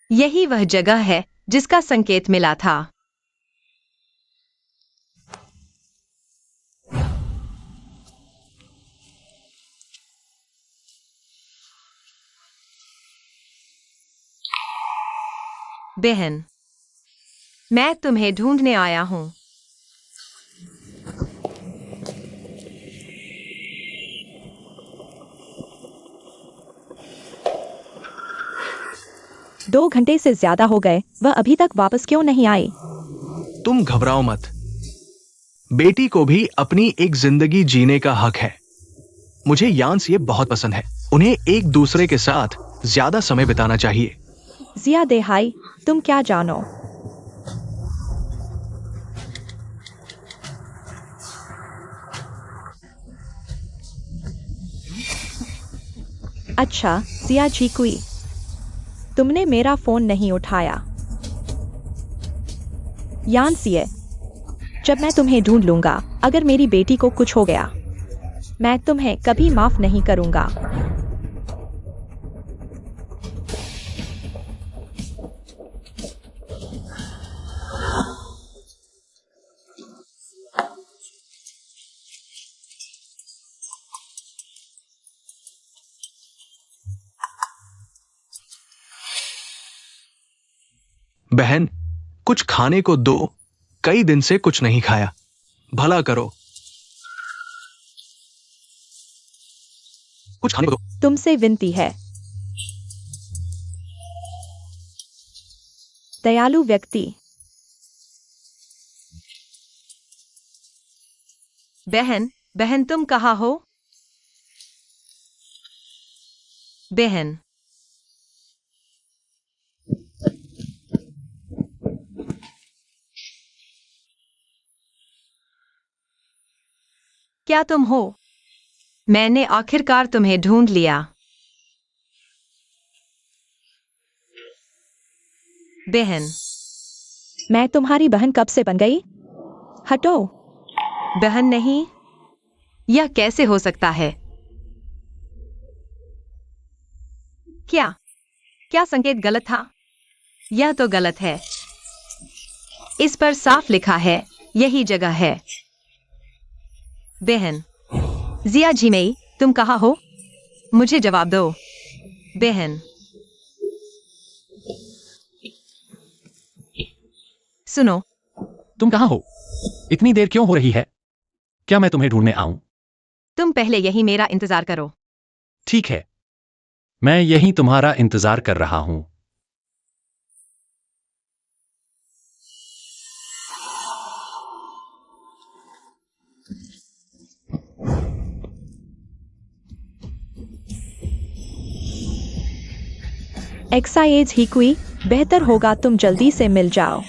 यही वह जगह है जिसका संकेत मिला था। बहन, मैं तुम्हें ढूंढने आया हूं। दो घंटे से ज्यादा हो गए, वह अभी तक वापस क्यों नहीं आई? तुम घबराओ मत। बेटी को भी अपनी एक जिंदगी जीने का हक है। मुझे यान्स ये बहुत पसंद है। उन्हें एक दूसरे के साथ ज्यादा समय बिताना चाहिए। जिया देहाई, तुम क्या जानो? अच्छा, जिया चीकुई, तुमने मेरा फोन नहीं उठाया। यानसिए, जब मैं तुम्हें ढूंढ लूंगा, अगर मेरी बेटी को कुछ हो गया, मैं तुम्हें कभी माफ नहीं करूंगा। बहन, कुछ खाने को दो, कई दिन से कुछ नहीं खाया। भला करो, कुछ खाने को दो। तुमसे विनती है। दयालु व्यक्ति। बहन, बहन तुम कहाँ हो? बहन, क्या तुम हो? मैंने आखिरकार तुम्हें ढूंढ लिया। बहन, मैं तुम्हारी बहन कब से बन गई? हटो। बहन नहीं, यह कैसे हो सकता है? क्या क्या संकेत गलत था? यह तो गलत है। इस पर साफ लिखा है, यही जगह है। बहन, जिया झिमेई, तुम कहाँ हो? मुझे जवाब दो। बहन, सुनो, तुम कहाँ हो? इतनी देर क्यों हो रही है? क्या मैं तुम्हें ढूंढने आऊं? तुम पहले यही मेरा इंतजार करो। ठीक है, मैं यही तुम्हारा इंतजार कर रहा हूं। एक्साइज ही कोई, बेहतर होगा तुम जल्दी से मिल जाओ।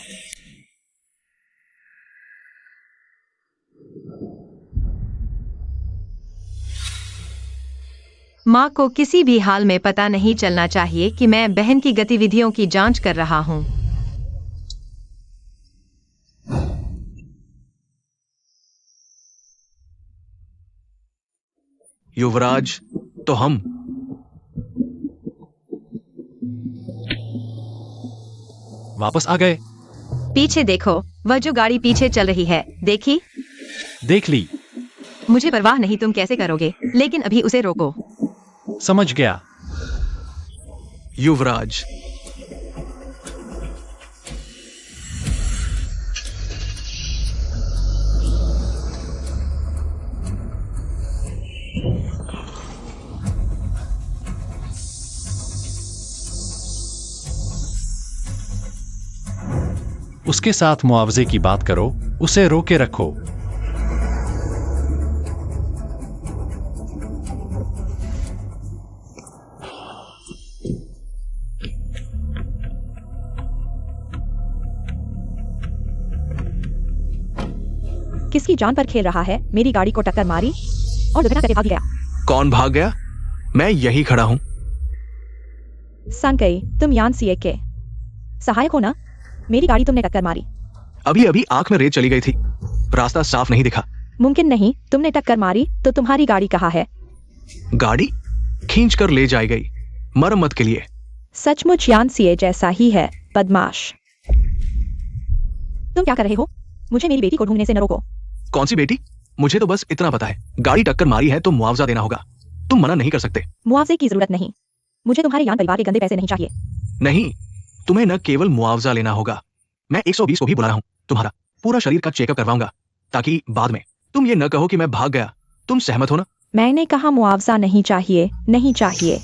माँ को किसी भी हाल में पता नहीं चलना चाहिए कि मैं बहन की गतिविधियों की जांच कर रहा हूँ। युवराज, तो हम वापस आ गए। पीछे देखो, वह जो गाड़ी पीछे चल रही है, देखी? देख ली। मुझे परवाह नहीं तुम कैसे करोगे, लेकिन अभी उसे रोको। समझ गया। युवराज, उसके साथ मुआवजे की बात करो, उसे रोके रखो। किसकी जान पर खेल रहा है? मेरी गाड़ी को टक्कर मारी और दुर्घटना करके भाग गया। कौन भाग गया? मैं यही खड़ा हूं। संकई, तुम यान सीए के सहायक हो ना? मेरी गाड़ी तुमने टक्कर मारी। अभी अभी आंख में रेत चली गई थी, रास्ता साफ नहीं दिखा। मुमकिन नहीं, तुमने टक्कर मारी तो तुम्हारी गाड़ी कहाँ है? गाड़ी खींच कर ले जाई गई, मरम्मत के लिए। सचमुच यान सीए जैसा ही है, बदमाश। तुम क्या कर रहे हो? मुझे मेरी बेटी को ढूंढने से न रोको। कौन सी बेटी? मुझे तो बस इतना पता है, गाड़ी टक्कर मारी है तो मुआवजा देना होगा। तुम मना नहीं कर सकते। मुआवजे की जरूरत नहीं। मुझे तुम्हारे यान परिवार के गंदे पैसे नहीं चाहिए। नहीं, तुम्हें न केवल मुआवजा लेना होगा, मैं 120 को भी बुला रहा हूं। तुम्हारा पूरा शरीर का चेकअप करवाऊंगा, ताकि बाद में तुम ये न कहो कि मैं भाग गया। तुम सहमत हो ना? मैंने कहा मुआवजा नहीं चाहिए, नहीं चाहिए।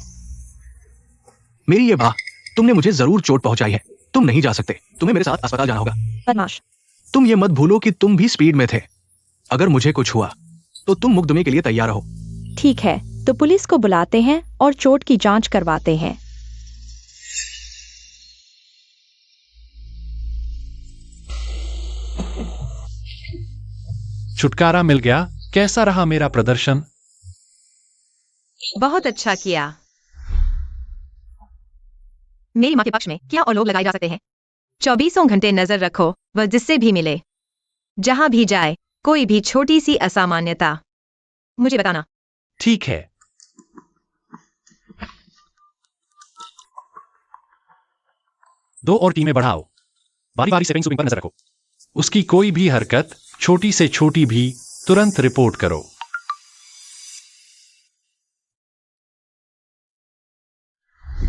मेरी ये बात, तुमने मुझे जरूर चोट पहुंचाई है, तुम नहीं जा सकते, तुम्हें मेरे साथ अस्पताल जाना होगा। बदमाश। तुम ये मत भूलो कि तुम भी स्पीड में थे। अगर मुझे कुछ हुआ तो तुम मुकदमे के लिए तैयार रहो। ठीक है, तो पुलिस को बुलाते हैं और चोट की जांच करवाते हैं। छुटकारा मिल गया। कैसा रहा मेरा प्रदर्शन? बहुत अच्छा किया। मेरी माँ के पक्ष में क्या और लोग लगाए जा सकते हैं? 24 घंटे नजर रखो, वह जिससे भी मिले, जहां भी जाए, कोई भी छोटी सी असामान्यता मुझे बताना। ठीक है। दो और टीमें बढ़ाओ। बारी बारी से पिंग सुपिंग पर नजर रखो। उसकी कोई भी हरकत, छोटी से छोटी भी, तुरंत रिपोर्ट करो।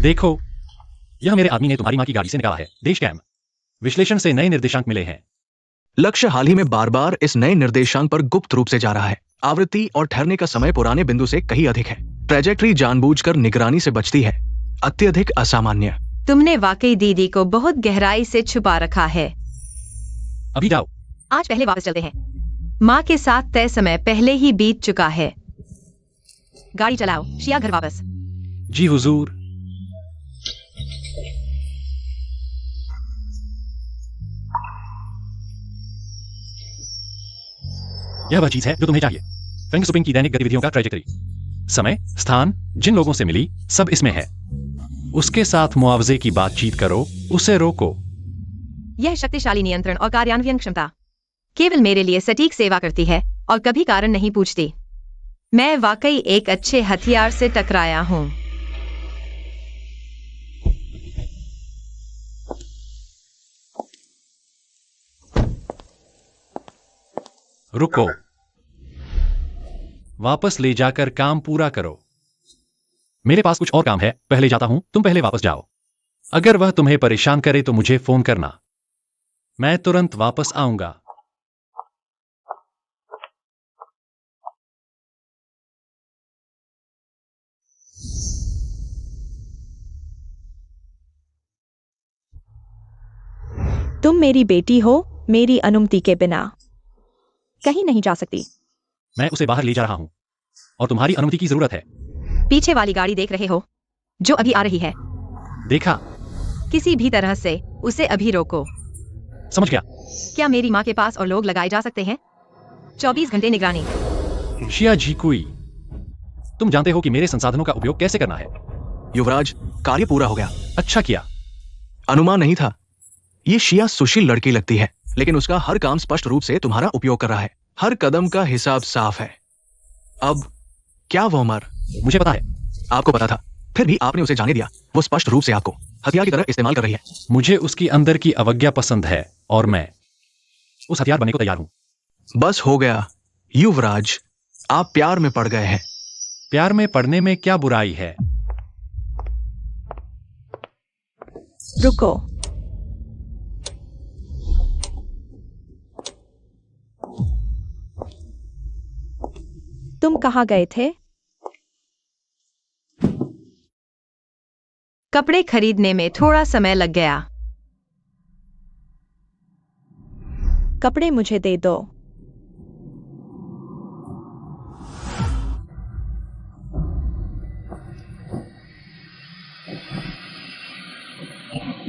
देखो, यह मेरे आदमी ने तुम्हारी मां की गाड़ी से निकाला है। देश कैम। विश्लेषण से नए निर्देशांक मिले हैं। लक्ष्य हाल ही में बार बार इस नए निर्देशांक पर गुप्त रूप से जा रहा है। आवृत्ति और ठहरने का समय पुराने बिंदु से कहीं अधिक है। ट्रेजेक्टरी जानबूझकर निगरानी से बचती है। अत्यधिक असामान्य। तुमने वाकई दीदी को बहुत गहराई से छुपा रखा है। अभी जाओ। आज पहले वापस चलते हैं। माँ के साथ तय समय पहले ही बीत चुका है। गाड़ी चलाओ, शिया घर वापस। जी हुजूर। यह वह चीज है जो तुम्हें चाहिए। फेंग शुपिंग की दैनिक गतिविधियों का ट्रेजेक्टरी। समय, स्थान, जिन लोगों से मिली, सब इसमें है। उसके साथ मुआवजे की बातचीत करो, उसे रोको। यह शक्तिशाली नियंत्रण और कार्यान्वयन क्षमता केवल मेरे लिए सटीक सेवा करती है और कभी कारण नहीं पूछती। मैं वाकई एक अच्छे हथियार से टकराया हूँ। रुको। वापस ले जाकर काम पूरा करो। मेरे पास कुछ और काम है, पहले जाता हूं, तुम पहले वापस जाओ। अगर वह तुम्हें परेशान करे तो मुझे फोन करना, मैं तुरंत वापस आऊंगा। तुम मेरी बेटी हो, मेरी अनुमति के बिना कहीं नहीं जा सकती। मैं उसे बाहर ले जा रहा हूं और तुम्हारी अनुमति की जरूरत है। पीछे वाली गाड़ी देख रहे हो जो अभी आ रही है? देखा। किसी भी तरह से उसे अभी रोको। समझ गया। क्या मेरी माँ के पास और लोग लगाए जा सकते हैं? 24 घंटे निगरानी। शिया झिकुई, तुम जानते हो कि मेरे संसाधनों का उपयोग कैसे करना है। युवराज, कार्य पूरा हो गया। अच्छा किया। अनुमान नहीं था। ये शिया सुशील लड़की लगती है, लेकिन उसका हर काम स्पष्ट रूप से तुम्हारा उपयोग कर रहा है। हर कदम का हिसाब साफ है। अब क्या वो मर? मुझे पता है। आपको पता था, फिर भी आपने उसे जाने दिया। वो स्पष्ट रूप से आपको हथियार की तरह इस्तेमाल कर रही है। मुझे उसकी अंदर की अवज्ञा पसंद है और मैं उस हथियार बनने को तैयार हूं। बस हो गया युवराज, आप प्यार में पड़ गए हैं। प्यार में पड़ने में क्या बुराई है? रुको। तुम कहाँ गए थे? कपड़े खरीदने में थोड़ा समय लग गया। कपड़े मुझे दे दो।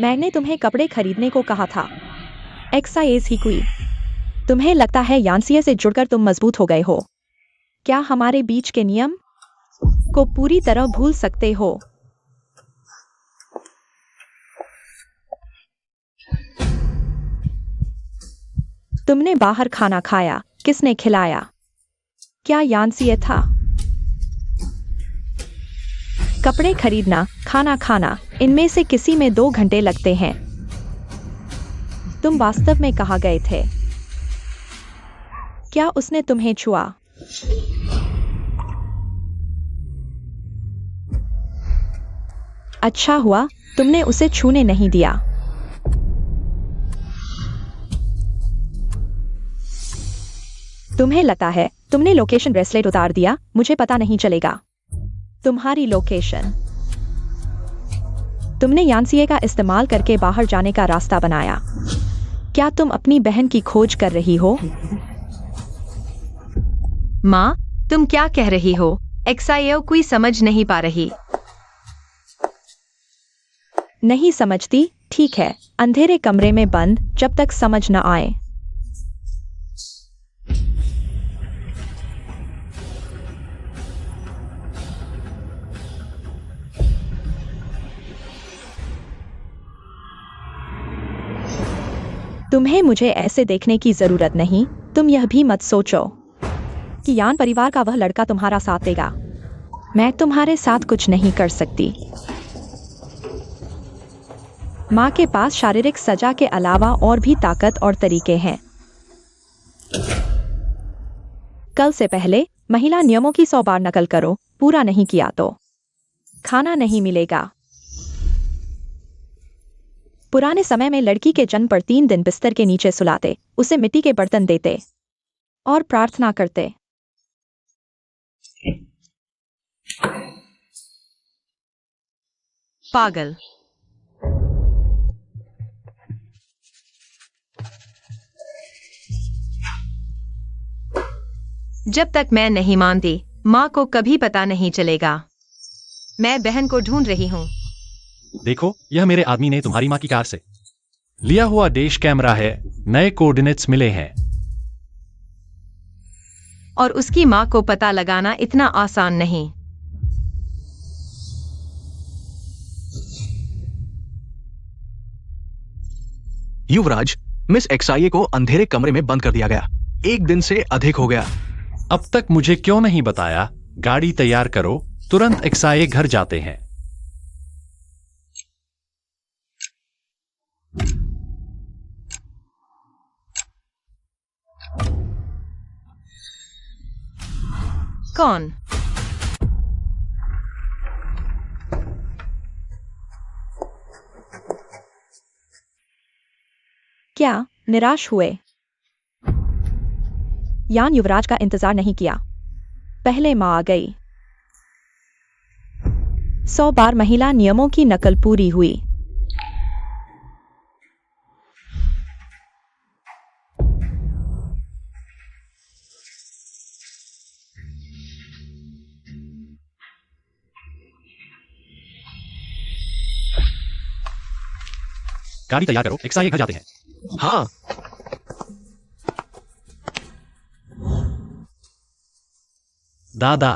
मैंने तुम्हें कपड़े खरीदने को कहा था। एक्साइज ही कोई। तुम्हें लगता है यानसिया से जुड़कर तुम मजबूत हो गए हो? क्या हमारे बीच के नियम को पूरी तरह भूल सकते हो? तुमने बाहर खाना खाया, किसने खिलाया? क्या यानसिया था? कपड़े खरीदना, खाना खाना, इनमें से किसी में 2 घंटे लगते हैं। तुम वास्तव में कहाँ गए थे? क्या उसने तुम्हें छुआ? अच्छा हुआ तुमने उसे छूने नहीं दिया। तुम्हें लगता है तुमने लोकेशन ब्रेसलेट उतार दिया, मुझे पता नहीं चलेगा। तुम्हारी लोकेशन। तुमने यानसिया का इस्तेमाल करके बाहर जाने का रास्ता बनाया। क्या तुम अपनी बहन की खोज कर रही हो? माँ, तुम क्या कह रही हो? एक्साइओ कोई समझ नहीं पा रही। नहीं समझती? ठीक है, अंधेरे कमरे में बंद जब तक समझ न आए। तुम्हें मुझे ऐसे देखने की जरूरत नहीं। तुम यह भी मत सोचो कि यान परिवार का वह लड़का तुम्हारा साथ देगा। मैं तुम्हारे साथ कुछ नहीं कर सकती। माँ के पास शारीरिक सजा के अलावा और भी ताकत और तरीके हैं। कल से पहले महिला नियमों की 100 बार नकल करो, पूरा नहीं किया तो खाना नहीं मिलेगा। पुराने समय में लड़की के जन्म पर 3 दिन बिस्तर के नीचे सुलाते, उसे मिट्टी के बर्तन देते और प्रार्थना करते। पागल। जब तक मैं नहीं मानती, माँ को कभी पता नहीं चलेगा। मैं बहन को ढूंढ रही हूँ। देखो, यह मेरे आदमी ने तुम्हारी माँ की कार से लिया हुआ डैश कैमरा है। नए कोऑर्डिनेट्स मिले हैं। और उसकी माँ को पता लगाना इतना आसान नहीं। युवराज, मिस एक्सआईए को अंधेरे कमरे में बंद कर दिया गया। 1 दिन से अधिक हो गया। अब तक मुझे क्यों नहीं बताया? गाड़ी तैयार करो, तुरंत एक्सआईए घर जाते हैं। कौन? क्या निराश हुए? यान युवराज का इंतजार नहीं किया। पहले माँ आ गई। 100 बार महिला नियमों की नकल पूरी हुई। गाड़ी तैयार करो, एक्सआईए घर जाते हैं। हाँ, दादा,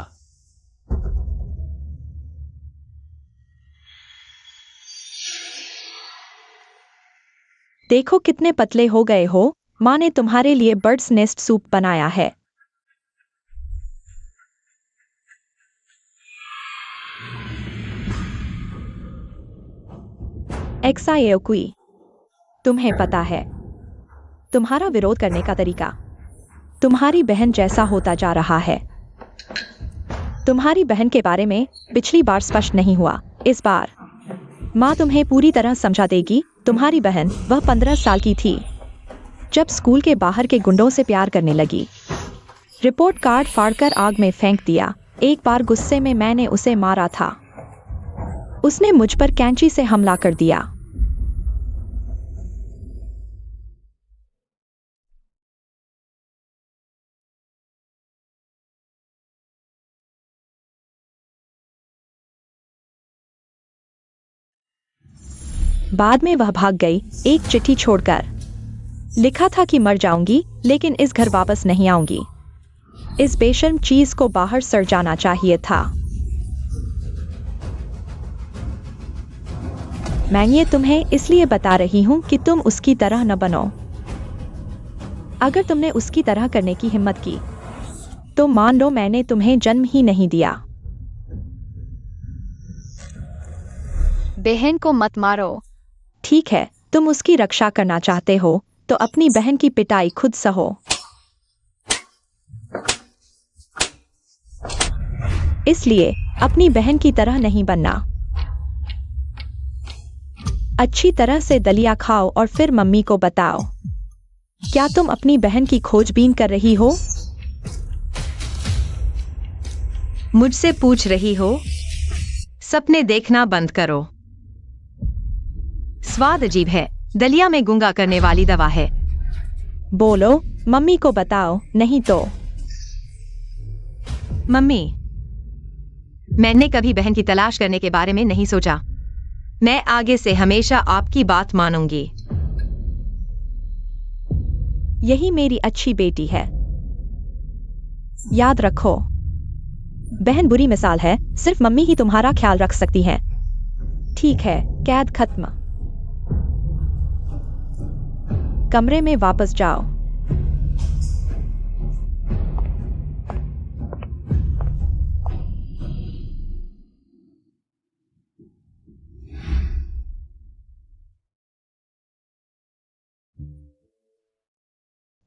देखो कितने पतले हो गए हो। माँ ने तुम्हारे लिए बर्ड्स नेस्ट सूप बनाया है। एक्साएओकुई, तुम्हें पता है, तुम्हारा विरोध करने का तरीका तुम्हारी बहन जैसा होता जा रहा है। तुम्हारी बहन के बारे में पिछली बार स्पष्ट नहीं हुआ। इस बार माँ तुम्हें पूरी तरह समझा देगी। तुम्हारी बहन, वह 15 साल की थी जब स्कूल के बाहर के गुंडों से प्यार करने लगी। रिपोर्ट कार्ड फाड़कर आग में फेंक दिया। एक बार गुस्से में मैंने उसे मारा था। उसने मुझ पर कैंची से हमला कर दिया। बाद में वह भाग गई, एक चिट्ठी छोड़कर। लिखा था कि मर जाऊंगी लेकिन इस घर वापस नहीं आऊंगी। इस बेशर्म चीज को बाहर सड़ जाना चाहिए था। मैं ये तुम्हें इसलिए बता रही हूं कि तुम उसकी तरह न बनो। अगर तुमने उसकी तरह करने की हिम्मत की तो मान लो मैंने तुम्हें जन्म ही नहीं दिया। बहन को मत मारो। ठीक है, तुम उसकी रक्षा करना चाहते हो तो अपनी बहन की पिटाई खुद सहो। इसलिए अपनी बहन की तरह नहीं बनना। अच्छी तरह से दलिया खाओ और फिर मम्मी को बताओ। क्या तुम अपनी बहन की खोजबीन कर रही हो? मुझसे पूछ रही हो? सपने देखना बंद करो। स्वाद अजीब है। दलिया में गूंगा करने वाली दवा है। बोलो, मम्मी को बताओ, नहीं तो। मम्मी, मैंने कभी बहन की तलाश करने के बारे में नहीं सोचा। मैं आगे से हमेशा आपकी बात मानूंगी। यही मेरी अच्छी बेटी है। याद रखो, बहन बुरी मिसाल है। सिर्फ मम्मी ही तुम्हारा ख्याल रख सकती है। ठीक है, कैद खत्म। कमरे में वापस जाओ।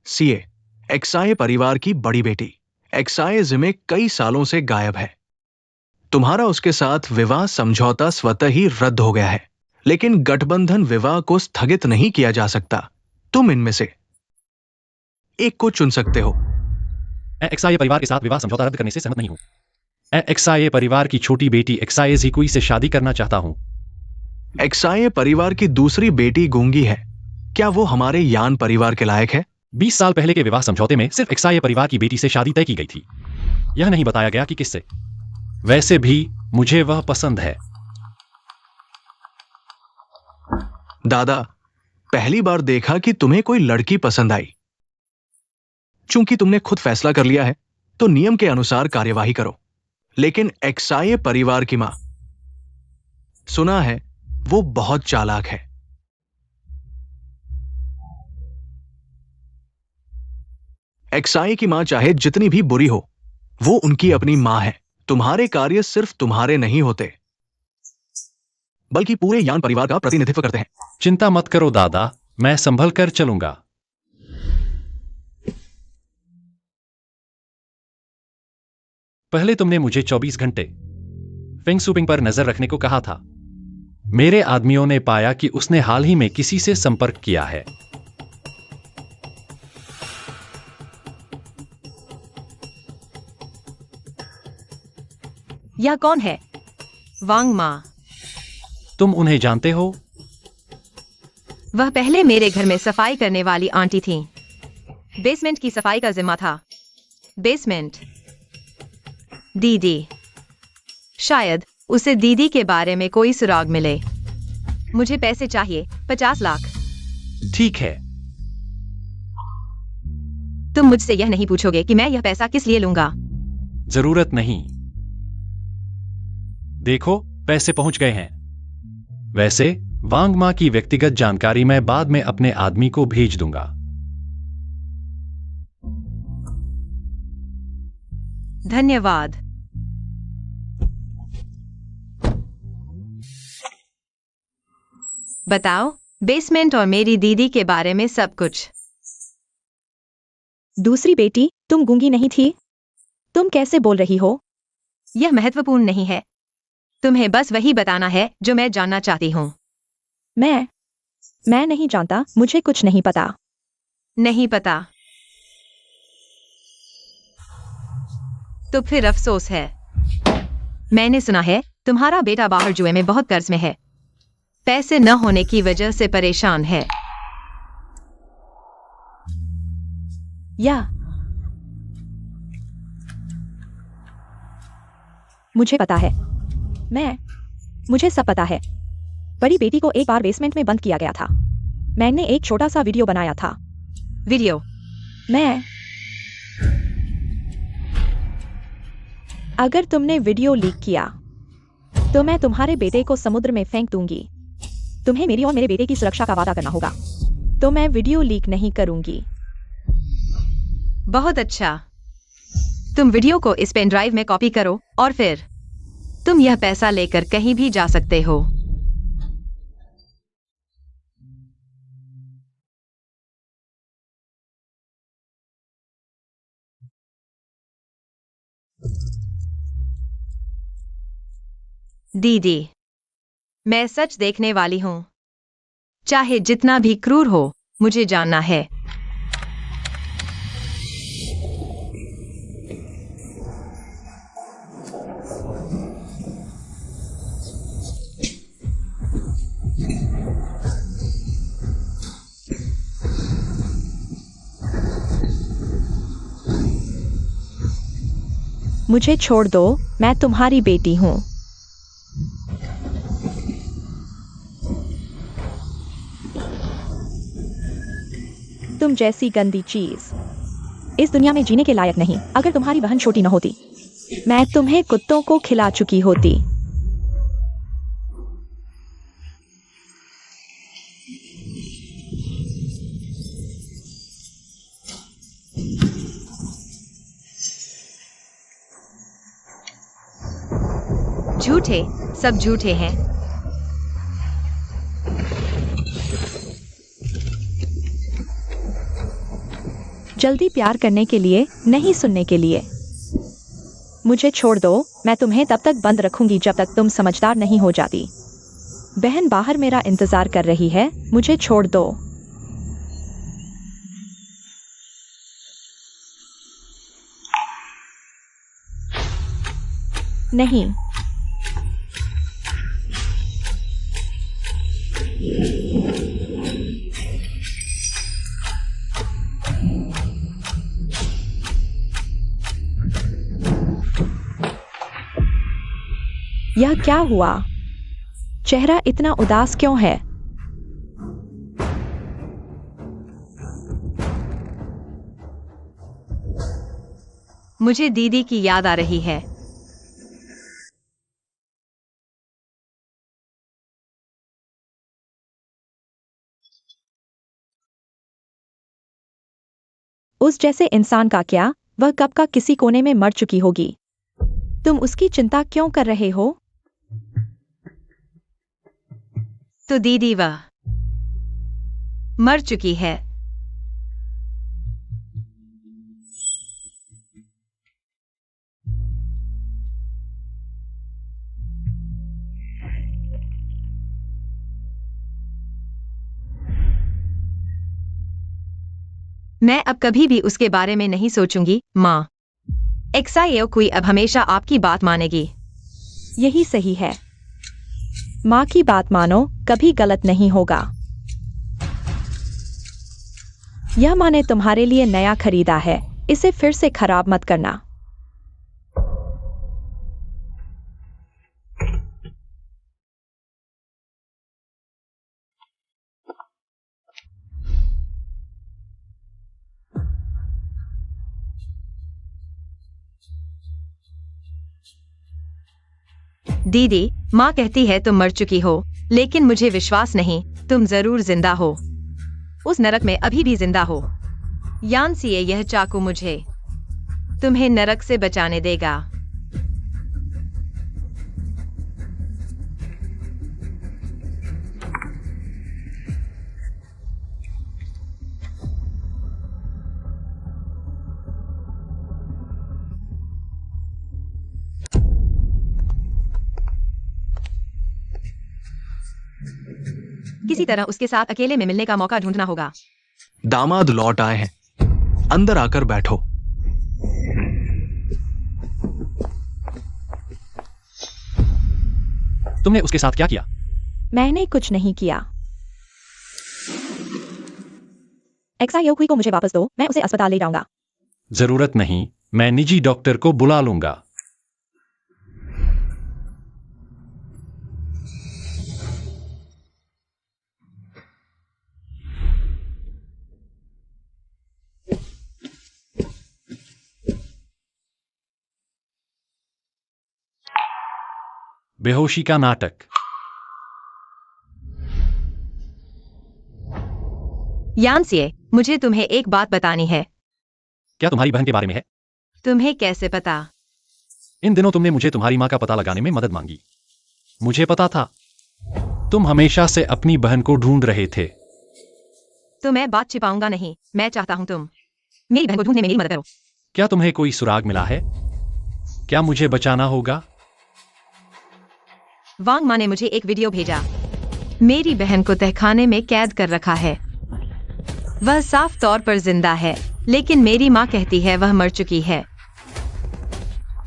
सीए, एक्साए परिवार की बड़ी बेटी। एक्साए जिमे कई सालों से गायब है। तुम्हारा उसके साथ विवाह समझौता स्वतः ही रद्द हो गया है। लेकिन गठबंधन विवाह को स्थगित नहीं किया जा सकता। तुम इनमें से एक को चुन सकते हो। मैं एक्साये परिवार के साथ विवाह समझौता रद्द करने से सहमत नहीं हूँ। मैं एक्साये परिवार की छोटी बेटी एक्साये जिकुई से शादी करना चाहता हूँ। एक्साये परिवार की दूसरी बेटी गूंगी है। क्या वो हमारे यान परिवार के लायक है? 20 साल पहले के विवाह समझौते में सिर्फ एक्साये परिवार की बेटी से शादी तय की गई थी। यह नहीं बताया गया कि किससे। वैसे भी मुझे वह पसंद है। दादा, पहली बार देखा कि तुम्हें कोई लड़की पसंद आई। चूंकि तुमने खुद फैसला कर लिया है, तो नियम के अनुसार कार्यवाही करो। लेकिन एक्साये परिवार की मां, सुना है वो बहुत चालाक है। एक्साये की मां चाहे जितनी भी बुरी हो, वो उनकी अपनी मां है। तुम्हारे कार्य सिर्फ तुम्हारे नहीं होते, बल्कि पूरे यान परिवार का प्रतिनिधित्व करते हैं। चिंता मत करो दादा, मैं संभल कर चलूंगा। पहले तुमने मुझे 24 घंटे फेंग सुपिंग पर नजर रखने को कहा था। मेरे आदमियों ने पाया कि उसने हाल ही में किसी से संपर्क किया है। यह कौन है? वांग मां। तुम उन्हें जानते हो? वह पहले मेरे घर में सफाई करने वाली आंटी थीं। बेसमेंट की सफाई का जिम्मा था। बेसमेंट। दीदी। शायद उसे दीदी के बारे में कोई सुराग मिले। मुझे पैसे चाहिए, 50 लाख। ठीक है। तुम मुझसे यह नहीं पूछोगे कि मैं यह पैसा किस लिए लूंगा? जरूरत नहीं। देखो, पैसे पहुंच गए हैं। वैसे वांग मां की व्यक्तिगत जानकारी मैं बाद में अपने आदमी को भेज दूंगा। धन्यवाद। बताओ बेसमेंट और मेरी दीदी के बारे में सब कुछ। दूसरी बेटी, तुम गूंगी नहीं थी? तुम कैसे बोल रही हो? यह महत्वपूर्ण नहीं है। तुम्हें बस वही बताना है जो मैं जानना चाहती हूँ। मैं नहीं जानता, मुझे कुछ नहीं पता। नहीं पता? तो फिर अफसोस है। मैंने सुना है तुम्हारा बेटा बाहर जुए में बहुत कर्ज में है। पैसे न होने की वजह से परेशान है। या मुझे पता है। मुझे सब पता है। बड़ी बेटी को एक बार बेसमेंट में बंद किया गया था। मैंने एक छोटा सा वीडियो बनाया था। वीडियो? अगर तुमने वीडियो लीक किया तो मैं तुम्हारे बेटे को समुद्र में फेंक दूंगी। तुम्हें मेरी और मेरे बेटे की सुरक्षा का वादा करना होगा। तो मैं वीडियो लीक नहीं करूंगी। बहुत अच्छा। तुम वीडियो को इस पेन ड्राइव में कॉपी करो और फिर तुम यह पैसा लेकर कहीं भी जा सकते हो। दीदी, मैं सच देखने वाली हूं। चाहे जितना भी क्रूर हो, मुझे जानना है। मुझे छोड़ दो, मैं तुम्हारी बेटी हूं। तुम जैसी गंदी चीज इस दुनिया में जीने के लायक नहीं। अगर तुम्हारी बहन छोटी न होती, मैं तुम्हें कुत्तों को खिला चुकी होती। झूठे, सब झूठे हैं। जल्दी प्यार करने के लिए, नहीं सुनने के लिए। मुझे छोड़ दो, मैं तुम्हें तब तक बंद रखूंगी जब तक तुम समझदार नहीं हो जाती। बहन बाहर मेरा इंतजार कर रही है, मुझे छोड़ दो। नहीं। यह क्या हुआ? चेहरा इतना उदास क्यों है? मुझे दीदी की याद आ रही है। उस जैसे इंसान का क्या? वह कब का किसी कोने में मर चुकी होगी। तुम उसकी चिंता क्यों कर रहे हो? तो दीदी वह मर चुकी है। मैं अब कभी भी उसके बारे में नहीं सोचूंगी, माँ। एक्साइयो कोई अब हमेशा आपकी बात मानेगी। यही सही है। माँ की बात मानो, कभी गलत नहीं होगा। यह माँ ने तुम्हारे लिए नया खरीदा है, इसे फिर से खराब मत करना। दीदी, माँ कहती है तुम मर चुकी हो, लेकिन मुझे विश्वास नहीं, तुम जरूर जिंदा हो। उस नरक में अभी भी जिंदा हो। यानसिए, यह चाकू मुझे तुम्हें नरक से बचाने देगा। किसी तरह उसके साथ अकेले में मिलने का मौका ढूंढना होगा। दामाद लौट आए हैं, अंदर आकर बैठो। तुमने उसके साथ क्या किया? मैंने कुछ नहीं किया। एक्साइयो को मुझे वापस दो, मैं उसे अस्पताल ले जाऊंगा। जरूरत नहीं, मैं निजी डॉक्टर को बुला लूंगा। बेहोशी का नाटक। यानसिए, मुझे तुम्हें एक बात बतानी है। क्या तुम्हारी बहन के बारे में है? तुम्हें कैसे पता? इन दिनों तुमने मुझे तुम्हारी माँ का पता लगाने में मदद मांगी। मुझे पता था तुम हमेशा से अपनी बहन को ढूंढ रहे थे। तो मैं बात छिपाऊंगा नहीं। मैं चाहता हूं तुम मेरी बहन को ढूंढने में मेरी मदद करो। क्या तुम्हें कोई सुराग मिला है? क्या मुझे बचाना होगा? वांग माँ ने मुझे एक वीडियो भेजा। मेरी बहन को तहखाने में कैद कर रखा है। वह साफ तौर पर जिंदा है, लेकिन मेरी माँ कहती है वह मर चुकी है।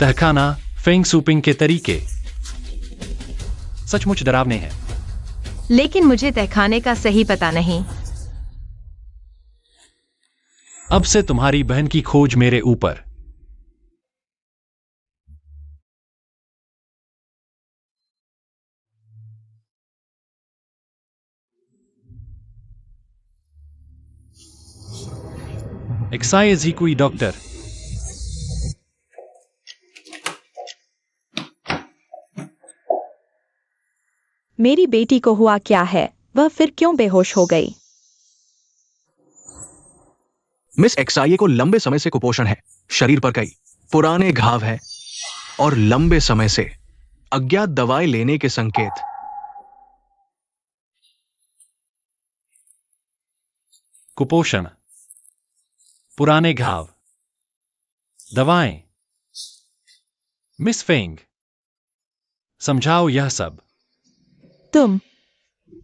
तहखाना, फेंग सूपिंग के तरीके सचमुच डरावने हैं। लेकिन मुझे तहखाने का सही पता नहीं। अब से तुम्हारी बहन की खोज मेरे ऊपर। एक्साइज ही कोई डॉक्टर। मेरी बेटी को हुआ क्या है? वह फिर क्यों बेहोश हो गई? मिस एक्साइए को लंबे समय से कुपोषण है। शरीर पर कई पुराने घाव है और लंबे समय से अज्ञात दवाएं लेने के संकेत। कुपोषण, पुराने घाव, दवाएं। मिस फेंग, समझाओ यह सब।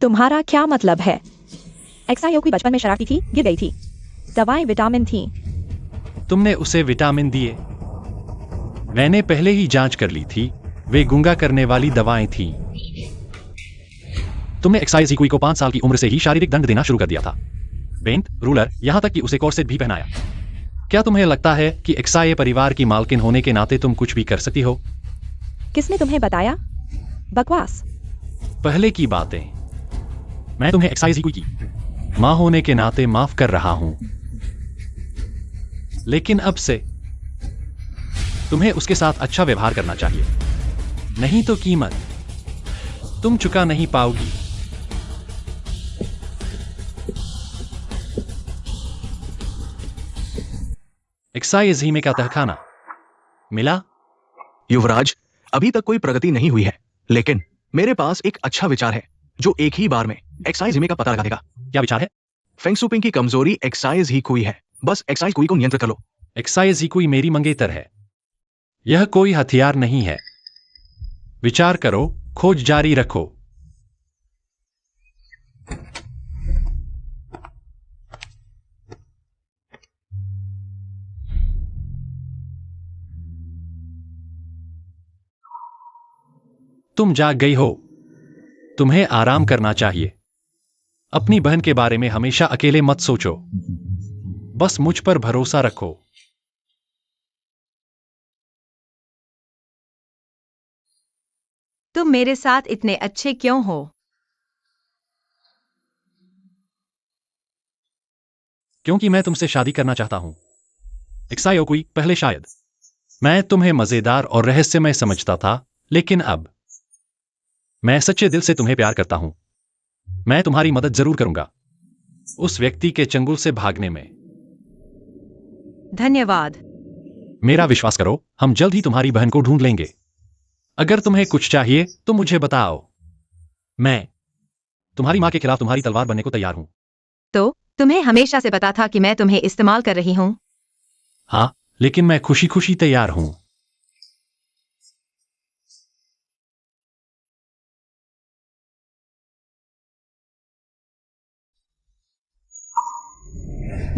तुम्हारा क्या मतलब है? एक्सायोकी बचपन में शरारती थी, गिर गई थी। दवाएं विटामिन थी। तुमने उसे विटामिन दिए? मैंने पहले ही जांच कर ली थी, वे गूंगा करने वाली दवाएं थीं। तुमने एक्साई जीकुई को 5 साल की उम्र से ही शारीरिक दंड देना शुरू कर दिया था। बेंत, रूलर, यहां तक कि उसे कॉर्सेट भी पहनाया। क्या तुम्हें लगता है कि एक्साई परिवार की मालकिन होने के नाते तुम कुछ भी कर सकती हो? किसने तुम्हें बताया? बकवास। पहले की बातें। मैं तुम्हें एक्साई जीकुई की मां होने के नाते माफ कर रहा हूं, लेकिन अब से तुम्हें उसके साथ अच्छा व्यवहार करना चाहिए, नहीं तो कीमत तुम चुका नहीं पाओगी। एक्साइज ही में का तहखाना मिला? युवराज, अभी तक कोई प्रगति नहीं हुई है, लेकिन मेरे पास एक अच्छा विचार है जो एक ही बार में एक्साइज हिमे का पता लगा देगा। क्या विचार है? फेंगसुपिंग की कमजोरी एक्साइज ही कुई है। बस एक्साइज कुई को नियंत्रित कर लो। एक्साइज ही कोई मेरी मंगेतर है। यह कोई हथियार नहीं है। विचार करो, खोज जारी रखो। तुम जाग गई हो। तुम्हें आराम करना चाहिए। अपनी बहन के बारे में हमेशा अकेले मत सोचो। बस मुझ पर भरोसा रखो। तुम मेरे साथ इतने अच्छे क्यों हो? क्योंकि मैं तुमसे शादी करना चाहता हूं। एक्सायोकुई, पहले शायद मैं तुम्हें मजेदार और रहस्यमय समझता था, लेकिन अब मैं सच्चे दिल से तुम्हें प्यार करता हूं। मैं तुम्हारी मदद जरूर करूंगा उस व्यक्ति के चंगुल से भागने में। धन्यवाद। मेरा विश्वास करो, हम जल्द ही तुम्हारी बहन को ढूंढ लेंगे। अगर तुम्हें कुछ चाहिए तो मुझे बताओ। मैं तुम्हारी मां के खिलाफ तुम्हारी तलवार बनने को तैयार हूं। तो तुम्हें हमेशा से पता था कि मैं तुम्हें इस्तेमाल कर रही हूं? हाँ, लेकिन मैं खुशी खुशी तैयार हूं।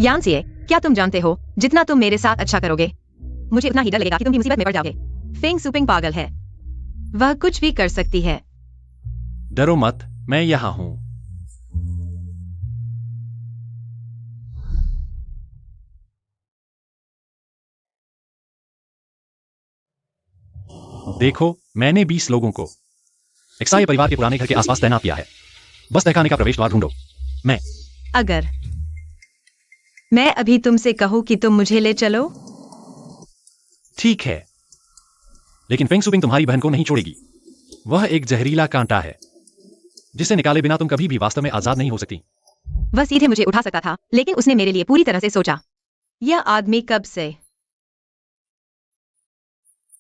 यांसिए, क्या तुम जानते हो, जितना तुम मेरे साथ अच्छा करोगे, मुझे उतना ही डर लगेगा कि तुम भी मुसीबत में पड़ जाओगे। फेंग सुपिंग पागल है। वह कुछ भी कर सकती है। डरो मत, मैं यहां हूं। देखो, मैंने 20 लोगों को एक्साई परिवार के पुराने घर के आसपास तैनात किया है। बस तहखाने का प्रवेश द्वार ढूंढो। मैं अगर मैं अभी तुमसे कहूं कि तुम मुझे ले चलो? ठीक है, लेकिन फेंग सुपिंग तुम्हारी बहन को नहीं छोड़ेगी। वह एक जहरीला कांटा है जिसे निकाले बिना तुम कभी भी वास्तव में आजाद नहीं हो सकती। वह सीधे मुझे उठा सकता था, लेकिन उसने मेरे लिए पूरी तरह से सोचा। यह आदमी कब से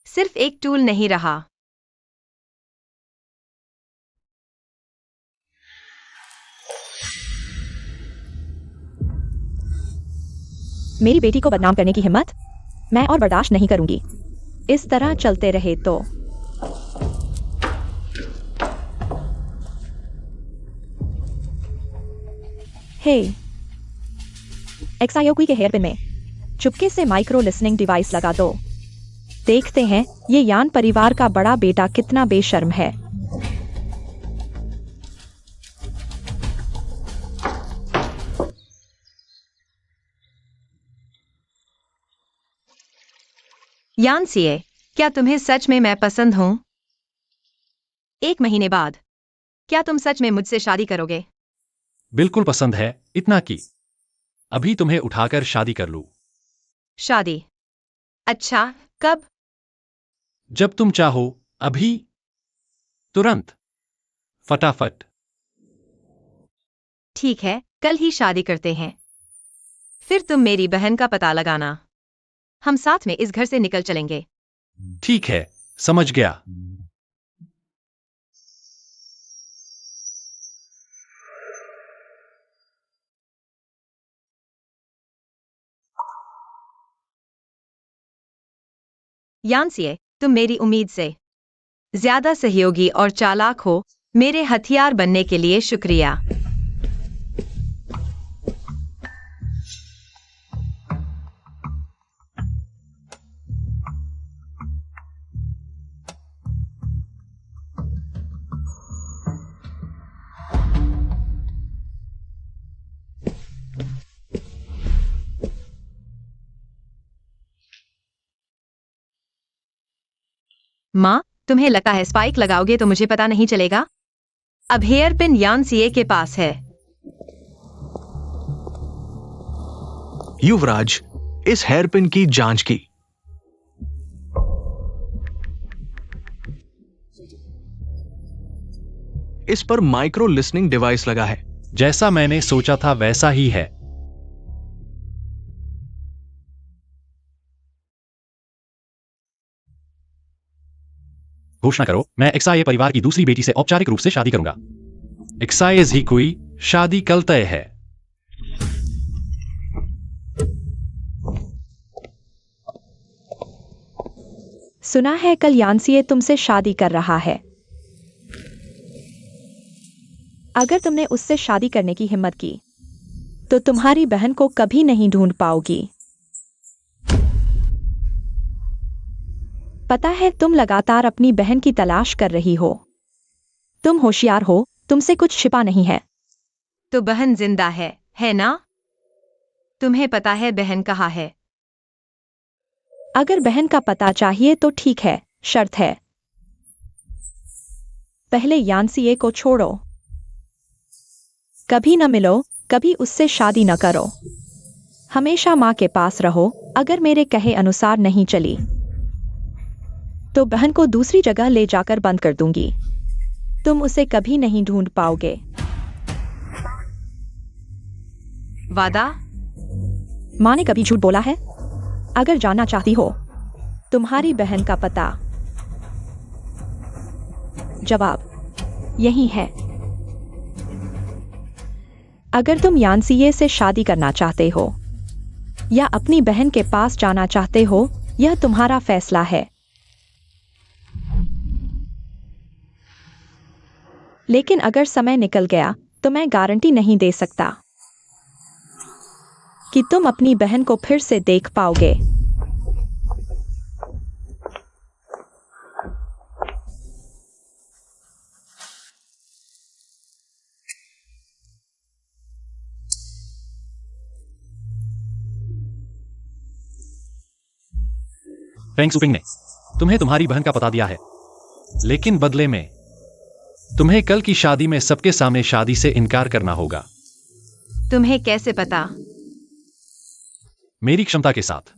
सिर्फ एक टूल नहीं रहा। मेरी बेटी को बदनाम करने की हिम्मत मैं और बर्दाश्त नहीं करूंगी। इस तरह चलते रहे तो हे, एक्सायोकुई के हेयरपिन में चुपके से माइक्रो लिसनिंग डिवाइस लगा दो। देखते हैं ये यान परिवार का बड़ा बेटा कितना बेशर्म है। यांसिए, क्या तुम्हें सच में मैं पसंद हूं? 1 महीने बाद क्या तुम सच में मुझसे शादी करोगे? बिल्कुल पसंद है, इतना कि अभी तुम्हें उठाकर शादी कर लूं। शादी? अच्छा, कब? जब तुम चाहो, अभी, तुरंत, फटाफट। ठीक है, कल ही शादी करते हैं। फिर तुम मेरी बहन का पता लगाना। हम साथ में इस घर से निकल चलेंगे। ठीक है, समझ गया। यांसिए, तुम मेरी उम्मीद से ज्यादा सहयोगी और चालाक हो। मेरे हथियार बनने के लिए शुक्रिया। माँ, तुम्हें लगता है स्पाइक लगाओगे तो मुझे पता नहीं चलेगा? अब हेयर पिन यान सीए के पास है। युवराज, इस हेयर पिन की जांच की। इस पर माइक्रो लिसनिंग डिवाइस लगा है। जैसा मैंने सोचा था वैसा ही है। घोषणा करो, मैं एक्साए परिवार की दूसरी बेटी से औपचारिक रूप से शादी करूंगा। एक्साए झिकुई, शादी कल तय है। सुना है कल यानसीए तुमसे शादी कर रहा है। अगर तुमने उससे शादी करने की हिम्मत की तो तुम्हारी बहन को कभी नहीं ढूंढ पाओगी। पता है तुम लगातार अपनी बहन की तलाश कर रही हो। तुम होशियार हो, तुमसे कुछ छिपा नहीं है। तो बहन जिंदा है ना? तुम्हें पता है बहन कहाँ है? अगर बहन का पता चाहिए तो ठीक है, शर्त है। पहले यानसीए को छोड़ो। कभी न मिलो, कभी उससे शादी न करो। हमेशा माँ के पास रहो। अगर मेरे कहे अनुसार नहीं चली तो बहन को दूसरी जगह ले जाकर बंद कर दूंगी। तुम उसे कभी नहीं ढूंढ पाओगे। वादा? माँ ने कभी झूठ बोला है? अगर जानना चाहती हो तुम्हारी बहन का पता, जवाब यही है। अगर तुम यानसीए से शादी करना चाहते हो या अपनी बहन के पास जाना चाहते हो, यह तुम्हारा फैसला है। लेकिन अगर समय निकल गया तो मैं गारंटी नहीं दे सकता कि तुम अपनी बहन को फिर से देख पाओगे। फेंग सुपिंग ने तुम्हें तुम्हारी बहन का पता दिया है, लेकिन बदले में तुम्हें कल की शादी में सबके सामने शादी से इनकार करना होगा। तुम्हें कैसे पता? मेरी क्षमता के साथ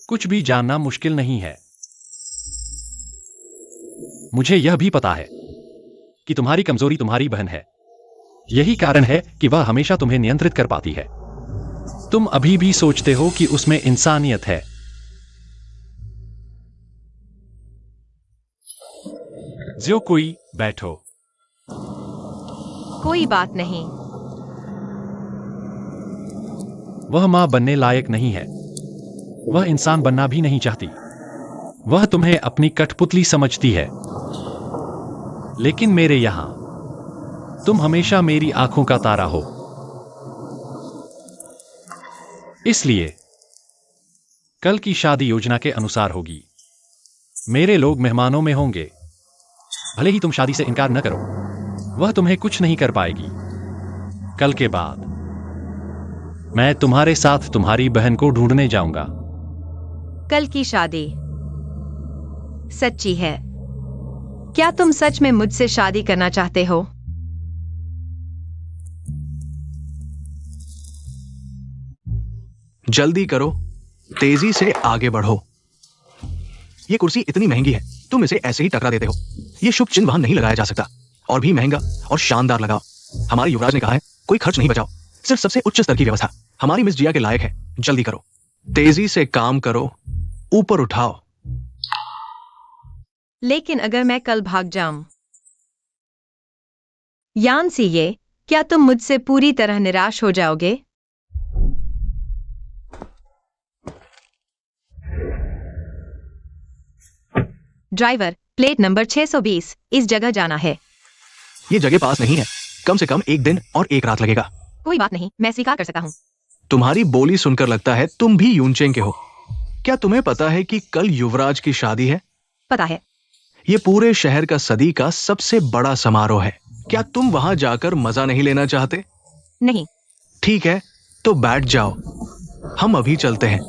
कुछ भी जानना मुश्किल नहीं है। मुझे यह भी पता है कि तुम्हारी कमजोरी तुम्हारी बहन है। यही कारण है कि वह हमेशा तुम्हें नियंत्रित कर पाती है। तुम अभी भी सोचते हो कि उसमें इंसानियत है। जो कोई बैठो। कोई बात नहीं। वह मां बनने लायक नहीं है। वह इंसान बनना भी नहीं चाहती। वह तुम्हें अपनी कठपुतली समझती है। लेकिन मेरे यहां तुम हमेशा मेरी आंखों का तारा हो। इसलिए कल की शादी योजना के अनुसार होगी। मेरे लोग मेहमानों में होंगे। भले ही तुम शादी से इनकार न करो, वह तुम्हें कुछ नहीं कर पाएगी। कल के बाद मैं तुम्हारे साथ तुम्हारी बहन को ढूंढने जाऊंगा। कल की शादी सच्ची है? क्या तुम सच में मुझसे शादी करना चाहते हो? जल्दी करो, तेजी से आगे बढ़ो। ये कुर्सी इतनी महंगी है, तुम इसे ऐसे ही टकरा देते हो। ये शुभ चिन्ह वहां नहीं लगाया जा सकता। और भी महंगा और शानदार लगाओ। हमारे युवराज ने कहा है, कोई खर्च नहीं बचाओ, सिर्फ सबसे उच्च स्तर की व्यवस्था। हमारी मिस जिया के लायक है। जल्दी करो, तेजी से काम करो, ऊपर उठाओ। लेकिन अगर मैं कल भाग जाऊं? यान सीए, क्या तुम मुझसे पूरी तरह निराश हो जाओगे? ड्राइवर, प्लेट नंबर 620, इस जगह जाना है। ये जगह पास नहीं है, कम से कम 1 दिन और 1 रात लगेगा। कोई बात नहीं, मैं स्वीकार कर सकता हूँ। तुम्हारी बोली सुनकर लगता है तुम भी यूनचेंग के हो। क्या तुम्हें पता है कि कल युवराज की शादी है? पता है। ये पूरे शहर का सदी का सबसे बड़ा समारोह है। क्या तुम वहां जाकर मजा नहीं लेना चाहते? नहीं। ठीक है, तो बैठ जाओ, हम अभी चलते हैं।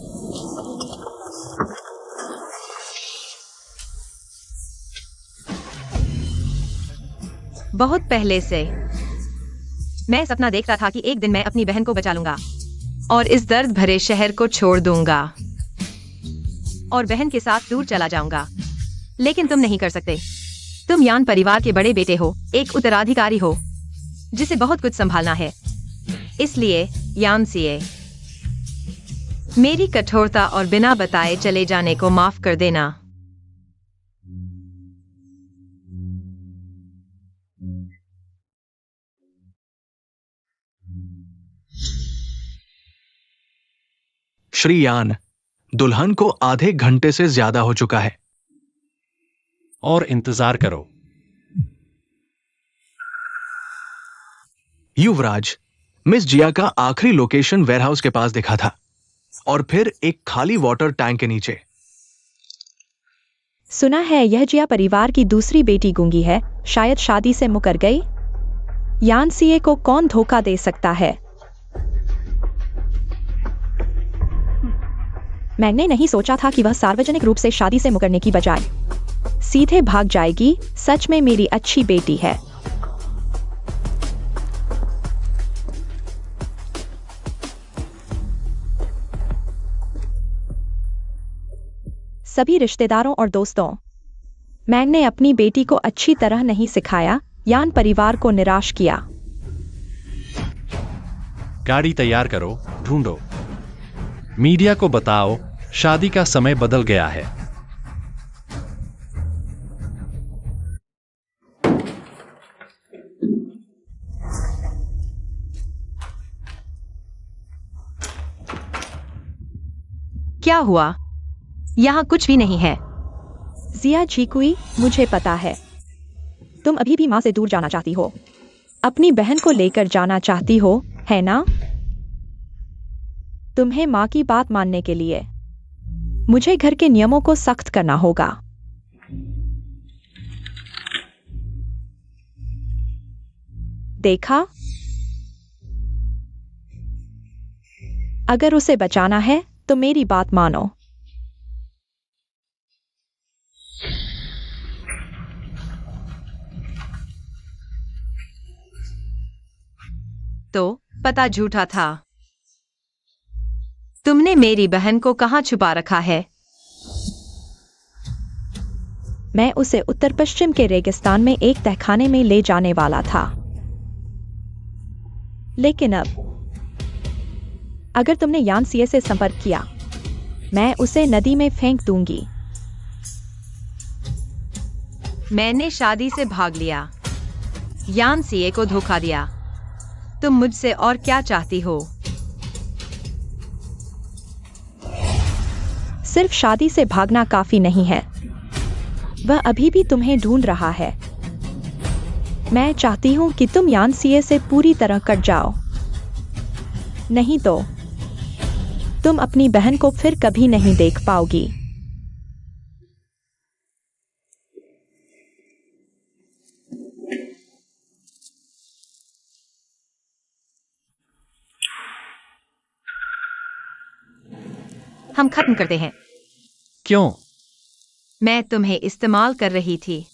बहुत पहले से मैं सपना देख रहा था कि एक दिन मैं अपनी बहन को बचा लूंगा और इस दर्द भरे शहर को छोड़ दूंगा और बहन के साथ दूर चला जाऊंगा। लेकिन तुम नहीं कर सकते। तुम यान परिवार के बड़े बेटे हो, एक उत्तराधिकारी हो जिसे बहुत कुछ संभालना है। इसलिए यान सीए, मेरी कठोरता और बिना बताए चले जाने को माफ कर देना। श्री यान, दुल्हन को आधे घंटे से ज्यादा हो चुका है। और इंतजार करो। युवराज, मिस जिया का आखिरी लोकेशन वेयरहाउस के पास दिखा था और फिर एक खाली वाटर टैंक के नीचे। सुना है यह जिया परिवार की दूसरी बेटी गूंगी है, शायद शादी से मुकर गई। यान सीए को कौन धोखा दे सकता है? मैंने नहीं सोचा था कि वह सार्वजनिक रूप से शादी से मुकरने की बजाय सीधे भाग जाएगी। सच में मेरी अच्छी बेटी है। सभी रिश्तेदारों और दोस्तों, मैंने अपनी बेटी को अच्छी तरह नहीं सिखाया, यान परिवार को निराश किया। गाड़ी तैयार करो, ढूंढो। मीडिया को बताओ, शादी का समय बदल गया है। क्या हुआ? यहाँ कुछ भी नहीं है। जिया झीकुई, मुझे पता है तुम अभी भी माँ से दूर जाना चाहती हो, अपनी बहन को लेकर जाना चाहती हो, है ना? तुम्हें माँ की बात मानने के लिए मुझे घर के नियमों को सख्त करना होगा। देखा, अगर उसे बचाना है तो मेरी बात मानो। तो पता झूठा था। तुमने मेरी बहन को कहाँ छुपा रखा है? मैं उसे उत्तर पश्चिम के रेगिस्तान में एक तहखाने में ले जाने वाला था, लेकिन अब अगर तुमने यान सीए से संपर्क किया, मैं उसे नदी में फेंक दूंगी। मैंने शादी से भाग लिया, यान सीए को धोखा दिया। तुम मुझसे और क्या चाहती हो? सिर्फ शादी से भागना काफी नहीं है, वह अभी भी तुम्हें ढूंढ रहा है। मैं चाहती हूं कि तुम यान सीए से पूरी तरह कट जाओ, नहीं तो तुम अपनी बहन को फिर कभी नहीं देख पाओगी। हम खत्म करते हैं। क्यों? मैं तुम्हें इस्तेमाल कर रही थी।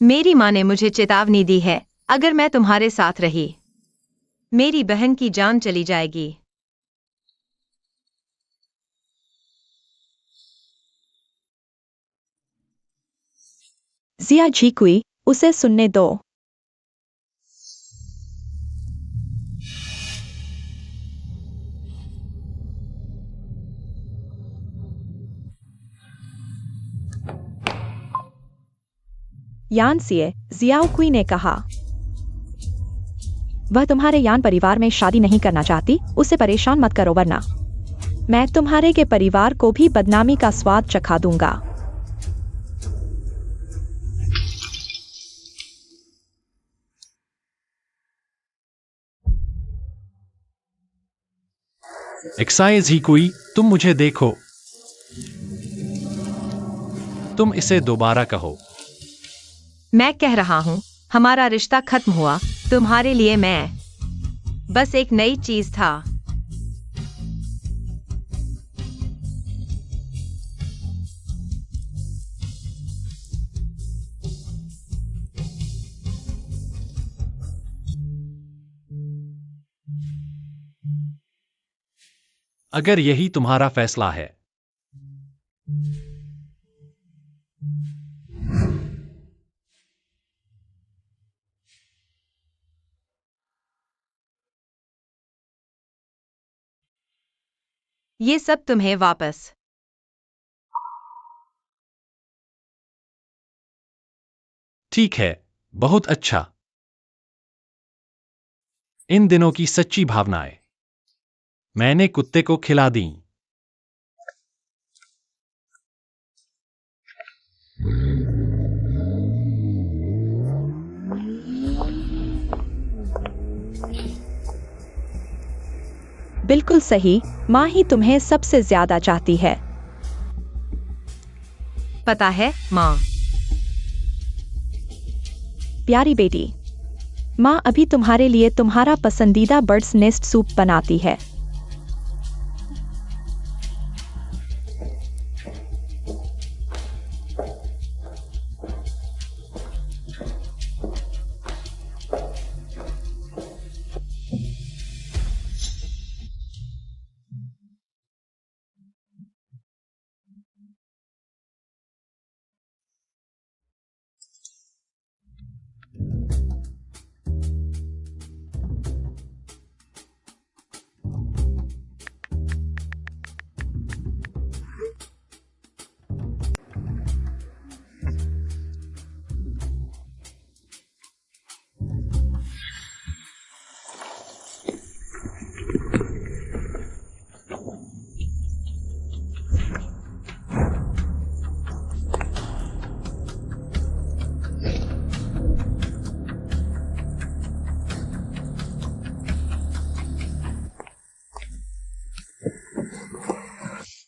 मेरी माँ ने मुझे चेतावनी दी है, अगर मैं तुम्हारे साथ रही, मेरी बहन की जान चली जाएगी। जिया झीकुई, उसे सुनने दो। यान सीए, जियाओकुई ने कहा, वह तुम्हारे यान परिवार में शादी नहीं करना चाहती, उसे परेशान मत करो वरना मैं तुम्हारे के परिवार को भी बदनामी का स्वाद चखा दूंगा। एक्साइज ही कोई, तुम मुझे देखो। तुम इसे दोबारा कहो। मैं कह रहा हूँ, हमारा रिश्ता खत्म हुआ। तुम्हारे लिए मैं बस एक नई चीज था। अगर यही तुम्हारा फैसला है, ये सब तुम्हें वापस। ठीक है, बहुत अच्छा। इन दिनों की सच्ची भावनाएं मैंने कुत्ते को खिला दी। बिल्कुल सही, माँ ही तुम्हें सबसे ज्यादा चाहती है। पता है माँ। प्यारी बेटी, माँ अभी तुम्हारे लिए तुम्हारा पसंदीदा बर्ड्स नेस्ट सूप बनाती है।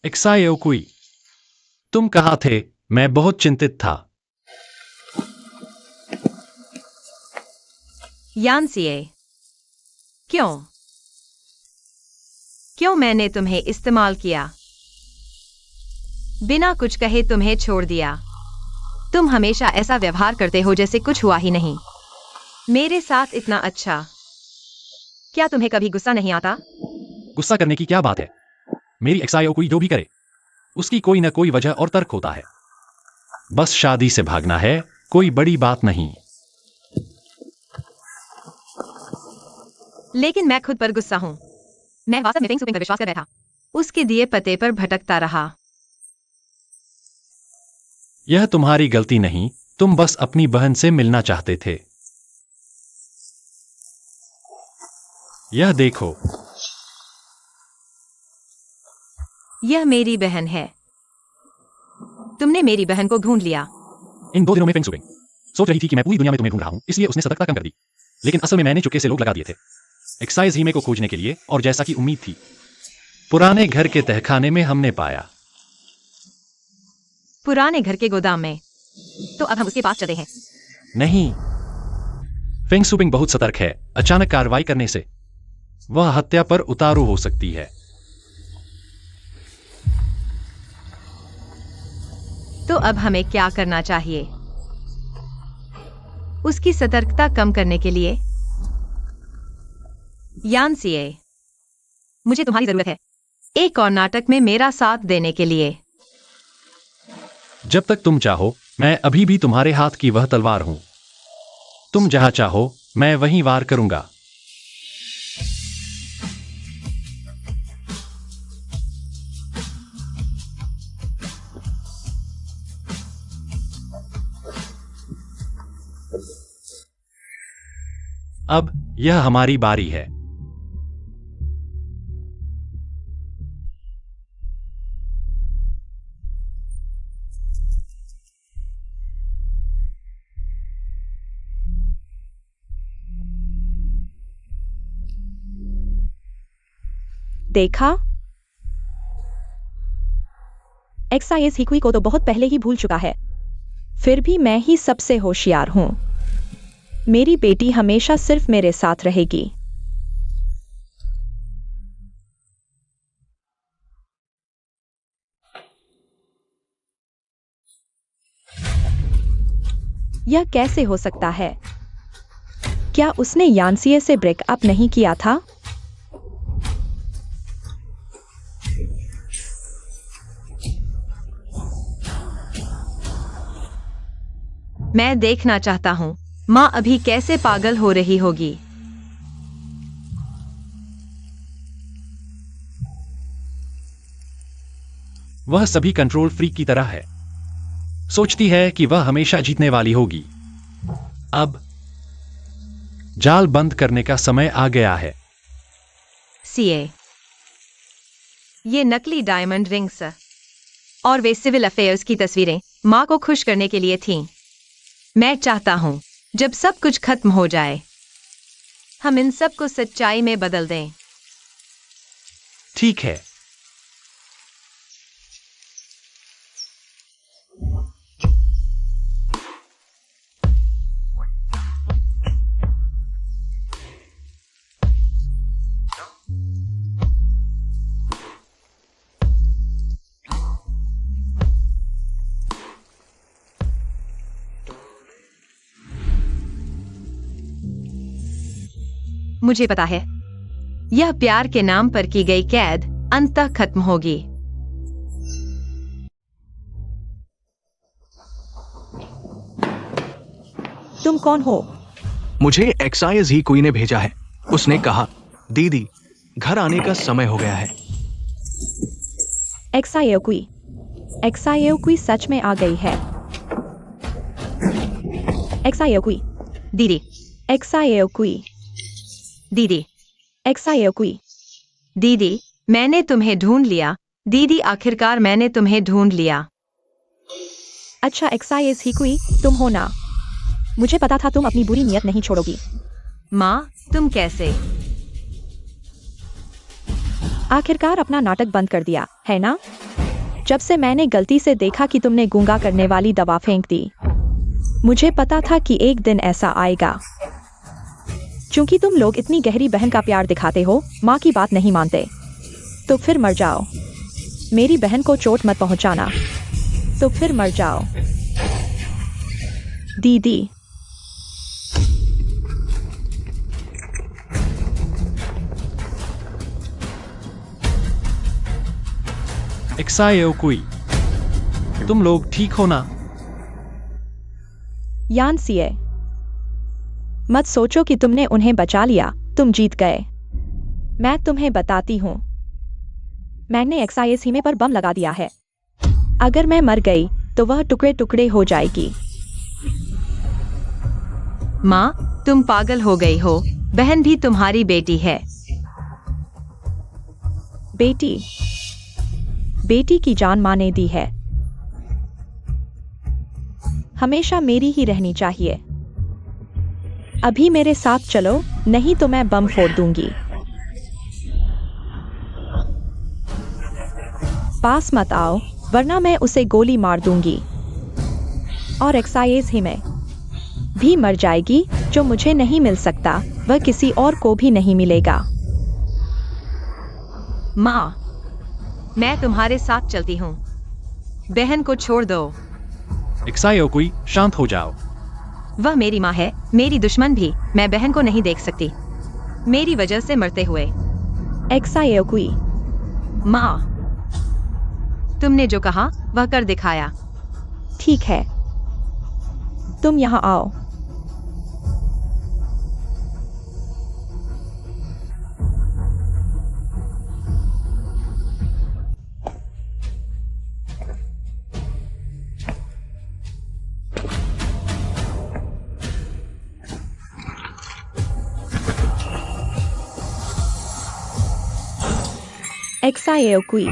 एक्सायो कुई, तुम कहाँ थे? मैं बहुत चिंतित था। यानसीए, क्यों? क्यों मैंने तुम्हें इस्तेमाल किया? बिना कुछ कहे तुम्हें छोड़ दिया। तुम हमेशा ऐसा व्यवहार करते हो जैसे कुछ हुआ ही नहीं। मेरे साथ इतना अच्छा। क्या तुम्हें कभी गुस्सा नहीं आता? गुस्सा करने की क्या बात है? मेरी एक्सायो कोई जो भी करे, उसकी कोई न कोई वजह और तर्क होता है। बस शादी से भागना है, कोई बड़ी बात नहीं। लेकिन मैं खुद पर गुस्सा हूं। मैं वास्तव में फेंग सुपिंग पर विश्वास कर रहा था। उसके दिए पते पर भटकता रहा। यह तुम्हारी गलती नहीं, तुम बस अपनी बहन से मिलना चाहते थे। यह देखो। यह मेरी बहन है। तुमने मेरी बहन को ढूंढ लिया। इन 2 दिनों में फेंग सुपिंग सोच रही थी कि मैं पूरी दुनिया में तुम्हें ढूंढ रहा हूं, इसलिए उसने सतर्कता कम कर दी। लेकिन असल में मैंने चुपके से लोग लगा दिए थे एक्साइज हीमे को खोजने के लिए, और जैसा कि उम्मीद थी, पुराने घर के तहखाने में हमने पाया। पुराने घर के गोदाम में। तो अब हम उसके पास चले हैं। नहीं, फेंग सुपिंग बहुत सतर्क है। अचानक कार्रवाई करने से वह हत्या पर उतारू हो सकती है। तो अब हमें क्या करना चाहिए? उसकी सतर्कता कम करने के लिए? यानसीए, मुझे तुम्हारी जरूरत है। एक और नाटक में मेरा साथ देने के लिए। जब तक तुम चाहो, मैं अभी भी तुम्हारे हाथ की वह तलवार हूं। तुम जहां चाहो, मैं वहीं वार करूंगा। अब यह हमारी बारी है। देखा? एक्साइज हिकुई को तो बहुत पहले ही भूल चुका है। फिर भी मैं ही सबसे होशियार हूं। मेरी बेटी हमेशा सिर्फ मेरे साथ रहेगी। यह कैसे हो सकता है? क्या उसने यानसिए से ब्रेकअप नहीं किया था? मैं देखना चाहता हूँ माँ अभी कैसे पागल हो रही होगी। वह सभी कंट्रोल फ्रीक की तरह है। सोचती है कि वह हमेशा जीतने वाली होगी। अब जाल बंद करने का समय आ गया है। सीए, ये नकली डायमंड रिंग्स और वे सिविल अफेयर्स की तस्वीरें माँ को खुश करने के लिए थीं। मैं चाहता हूं जब सब कुछ खत्म हो जाए हम इन सब को सच्चाई में बदल दें। ठीक है। मुझे पता है यह प्यार के नाम पर की गई कैद अंततः खत्म होगी। तुम कौन हो? मुझे एक्साइज ही कोई ने भेजा है। उसने कहा, दीदी घर आने का समय हो गया है। एक्साइयोकुई सच में आ गई है। एक्साइयोकुई दीदी, एक्साइयोकुई दीदी, एक्साइयोकुई दीदी, मैंने तुम्हें ढूंढ लिया। दीदी, आखिरकार मैंने तुम्हें ढूंढ लिया। अच्छा एक्साइज हिकुई, तुम हो ना? मुझे पता था तुम अपनी बुरी नीयत नहीं छोड़ोगी। माँ, तुम कैसे? आखिरकार अपना नाटक बंद कर दिया है ना? जब से मैंने गलती से देखा कि तुमने गूंगा करने वाली दवा फेंक दी, मुझे पता था कि एक दिन ऐसा आएगा। चूंकि तुम लोग इतनी गहरी बहन का प्यार दिखाते हो, माँ की बात नहीं मानते, तो फिर मर जाओ। मेरी बहन को चोट मत पहुंचाना, तो फिर मर जाओ। दीदी, एक्साइयोकुई, तुम लोग ठीक हो ना? यानसिए, मत सोचो कि तुमने उन्हें बचा लिया। तुम जीत गए। मैं तुम्हें बताती हूँ, मैंने एक्साइज हिमे पर बम लगा दिया है। अगर मैं मर गई तो वह टुकड़े टुकड़े हो जाएगी। माँ, तुम पागल हो गई हो। बहन भी तुम्हारी बेटी है। बेटी? बेटी की जान माँ ने दी है। हमेशा मेरी ही रहनी चाहिए। अभी मेरे साथ चलो, नहीं तो मैं बम फोड़ दूंगी। पास मत आओ, वरना मैं उसे गोली मार दूंगी। और एक्साइज हिमे भी मर जाएगी। जो मुझे नहीं मिल सकता, वह किसी और को भी नहीं मिलेगा। माँ, मैं तुम्हारे साथ चलती हूँ। बहन को छोड़ दो। एक्साइयोकुई, शांत हो जाओ। वह मेरी माँ है, मेरी दुश्मन भी। मैं बहन को नहीं देख सकती मेरी वजह से मरते हुए। एक्साइयोकुई, माँ, तुमने जो कहा वह कर दिखाया। ठीक है, तुम यहाँ आओ। एक्साइयोकुई,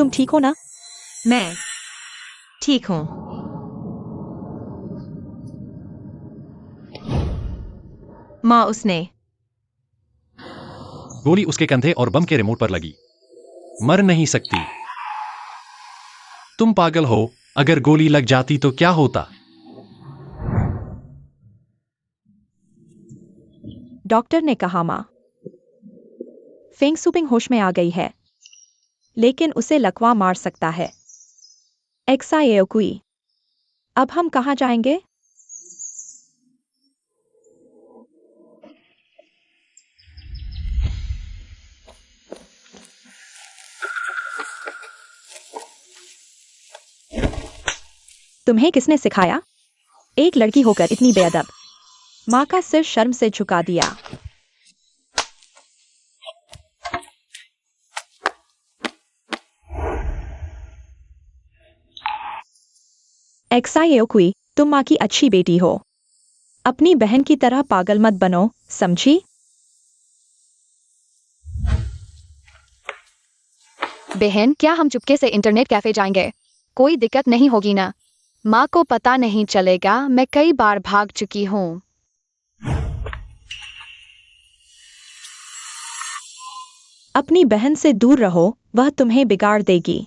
तुम ठीक हो ना? मैं ठीक हूं। माँ, उसने गोली उसके कंधे और बम के रिमोट पर लगी। मर नहीं सकती। तुम पागल हो। अगर गोली लग जाती तो क्या होता? डॉक्टर ने कहा माँ। फेंग सुपिंग होश में आ गई है, लेकिन उसे लकवा मार सकता है। एक्साएओकुई, अब हम कहाँ जाएंगे? तुम्हें किसने सिखाया? एक लड़की होकर इतनी बेअदब। माँ का सिर शर्म से झुका दिया। एक्साएओकुई, तुम माँ की अच्छी बेटी हो। अपनी बहन की तरह पागल मत बनो, समझी? बहन, क्या हम चुपके से इंटरनेट कैफे जाएंगे? कोई दिक्कत नहीं होगी ना? माँ को पता नहीं चलेगा। मैं कई बार भाग चुकी हूँ। अपनी बहन से दूर रहो, वह तुम्हें बिगाड़ देगी।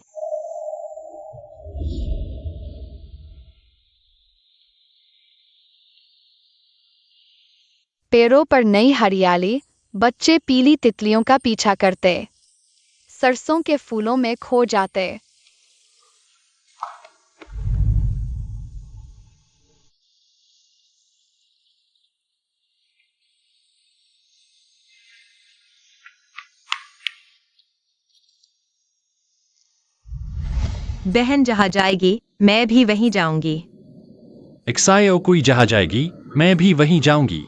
पेड़ों पर नई हरियाली। बच्चे पीली तितलियों का पीछा करते, सरसों के फूलों में खो जाते। बहन जहाँ जाएगी मैं भी वहीं जाऊंगी। एक्साएओकुई जहाँ जाएगी मैं भी वहीं जाऊंगी।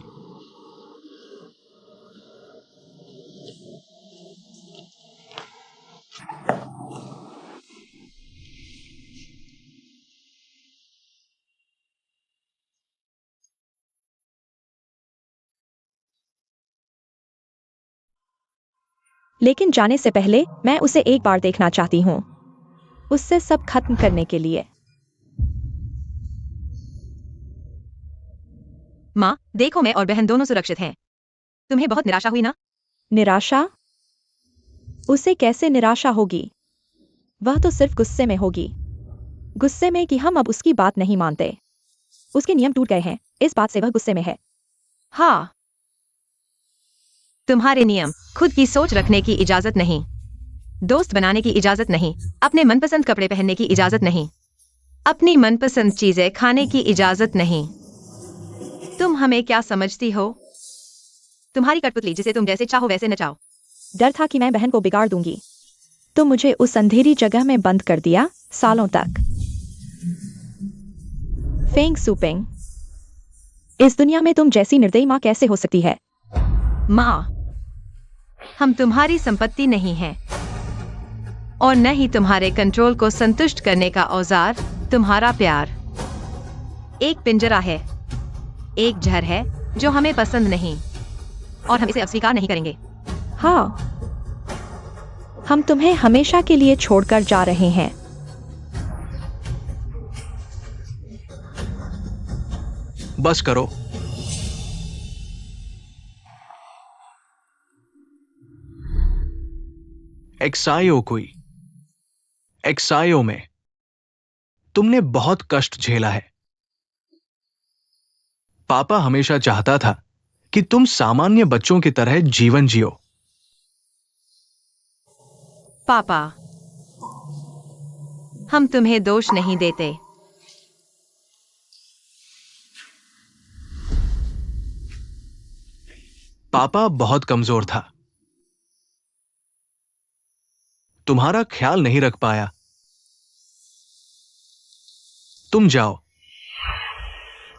लेकिन जाने से पहले मैं उसे एक बार देखना चाहती हूँ, उससे सब खत्म करने के लिए। माँ, देखो, मैं और बहन दोनों सुरक्षित हैं। तुम्हें बहुत निराशा हुई ना? निराशा? उसे कैसे निराशा होगी? वह तो सिर्फ गुस्से में होगी। गुस्से में कि हम अब उसकी बात नहीं मानते। उसके नियम टूट गए हैं, इस बात से वह गुस्से में है। हाँ, तुम्हारे नियम, खुद की सोच रखने की इजाजत नहीं, दोस्त बनाने की इजाजत नहीं, अपने मनपसंद कपड़े पहनने की इजाजत नहीं, अपनी मनपसंद चीजें खाने की इजाजत नहीं। तुम हमें क्या समझती हो? तुम्हारी कठपुतली जिसे तुम जैसे चाहो वैसे नचाओ। डर था कि मैं बहन को बिगाड़ दूंगी, तो मुझे उस अंधेरी जगह में बंद कर दिया, सालों तक। फेंग सुपिंग, इस दुनिया में तुम जैसी निर्दयी माँ कैसे हो सकती है? माँ, हम तुम्हारी संपत्ति नहीं हैं, और न ही तुम्हारे कंट्रोल को संतुष्ट करने का औजार। तुम्हारा प्यार एक पिंजरा है, एक जहर है जो हमें पसंद नहीं, और हम इसे अस्वीकार नहीं करेंगे। हाँ, हम तुम्हें हमेशा के लिए छोड़कर जा रहे हैं। बस करो। एक्साएओकुई, एक्सायो में तुमने बहुत कष्ट झेला है। पापा हमेशा चाहता था कि तुम सामान्य बच्चों की तरह जीवन जियो। पापा, हम तुम्हें दोष नहीं देते। पापा बहुत कमजोर था, तुम्हारा ख्याल नहीं रख पाया। तुम जाओ,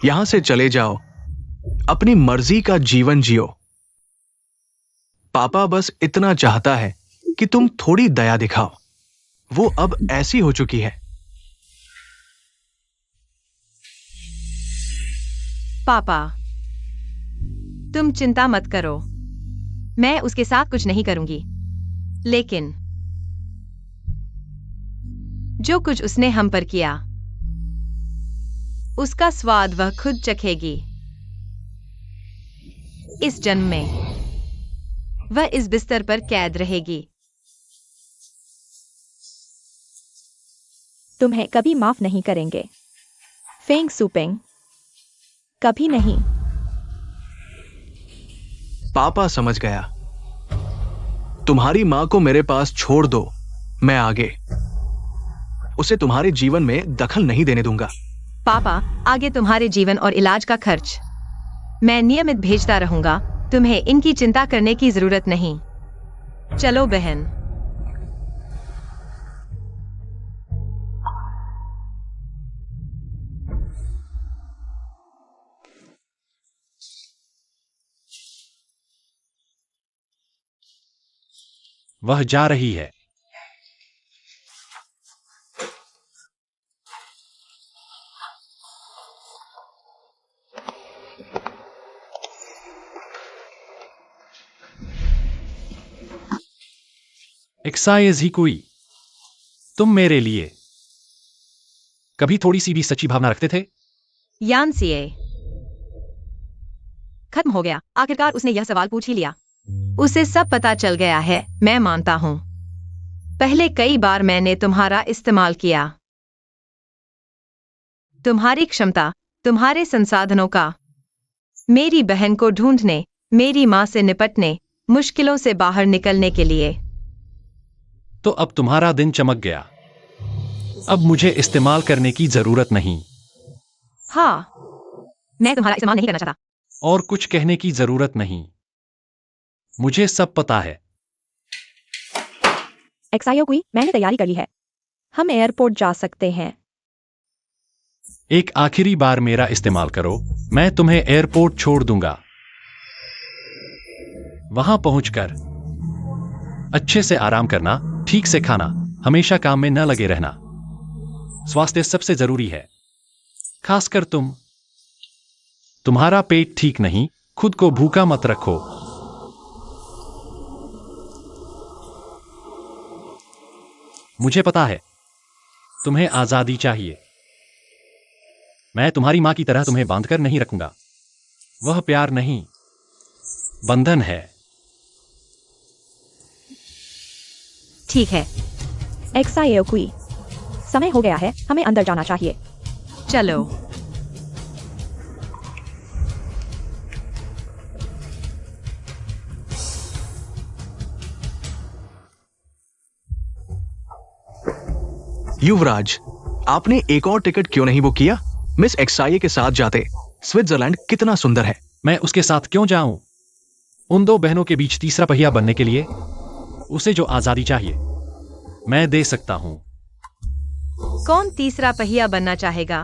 यहां से चले जाओ, अपनी मर्जी का जीवन जियो। पापा बस इतना चाहता है कि तुम थोड़ी दया दिखाओ। वो अब ऐसी हो चुकी है। पापा, तुम चिंता मत करो, मैं उसके साथ कुछ नहीं करूंगी, लेकिन जो कुछ उसने हम पर किया, उसका स्वाद वह खुद चखेगी। इस जन्म में वह इस बिस्तर पर कैद रहेगी। तुम्हें कभी माफ नहीं करेंगे, फेंग सुपेंग, कभी नहीं। पापा समझ गया। तुम्हारी मां को मेरे पास छोड़ दो, मैं आगे उसे तुम्हारे जीवन में दखल नहीं देने दूंगा। पापा, आगे तुम्हारे जीवन और इलाज का खर्च मैं नियमित भेजता रहूंगा। तुम्हें इनकी चिंता करने की जरूरत नहीं। चलो बहन। वह जा रही है। एक्साइज ही कोई, तुम मेरे लिए कभी थोड़ी सी भी सच्ची भावना रखते थे? यान सीए खत्म हो गया। आखिरकार उसने यह सवाल पूछ ही लिया। उसे सब पता चल गया है। मैं मानता हूं, पहले कई बार मैंने तुम्हारा इस्तेमाल किया। तुम्हारी क्षमता, तुम्हारे संसाधनों का, मेरी बहन को ढूंढने, मेरी मां से निपटने, मुश्किलों से बाहर निकलने के लिए। तो अब तुम्हारा दिन चमक गया। अब मुझे इस्तेमाल करने की जरूरत नहीं। हाँ, मैं तुम्हारा इस्तेमाल नहीं करना चाहता। और कुछ कहने की जरूरत नहीं। मुझे सब पता है। एक्सायो कुई, मैंने तैयारी कर ली है। हम एयरपोर्ट जा सकते हैं। एक आखिरी बार मेरा इस्तेमाल करो, मैं तुम्हें एयरपोर्ट छोड़ दूंगा। वहां पहुंचकर अच्छे से आराम करना, ठीक से खाना, हमेशा काम में न लगे रहना। स्वास्थ्य सबसे जरूरी है, खासकर तुम्हारा पेट ठीक नहीं, खुद को भूखा मत रखो। मुझे पता है तुम्हें आजादी चाहिए। मैं तुम्हारी मां की तरह तुम्हें बांधकर नहीं रखूंगा। वह प्यार नहीं, बंधन है। ठीक है, एक्सायो कुई, समय हो गया है, हमें अंदर जाना चाहिए। चलो। युवराज, आपने एक और टिकट क्यों नहीं बुक किया? मिस एक्साये के साथ जाते। स्विट्जरलैंड कितना सुंदर है। मैं उसके साथ क्यों जाऊं? उन दो बहनों के बीच तीसरा पहिया बनने के लिए? उसे जो आजादी चाहिए, मैं दे सकता हूं। कौन तीसरा पहिया बनना चाहेगा?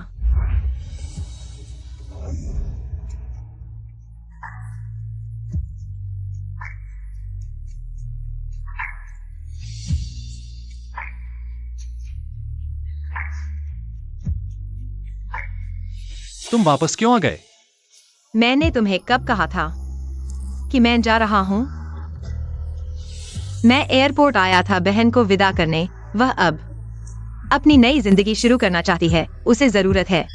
तुम वापस क्यों आ गए? मैंने तुम्हें कब कहा था कि मैं जा रहा हूं? मैं एयरपोर्ट आया था बहन को विदा करने। वह अब अपनी नई जिंदगी शुरू करना चाहती है। उसे जरूरत है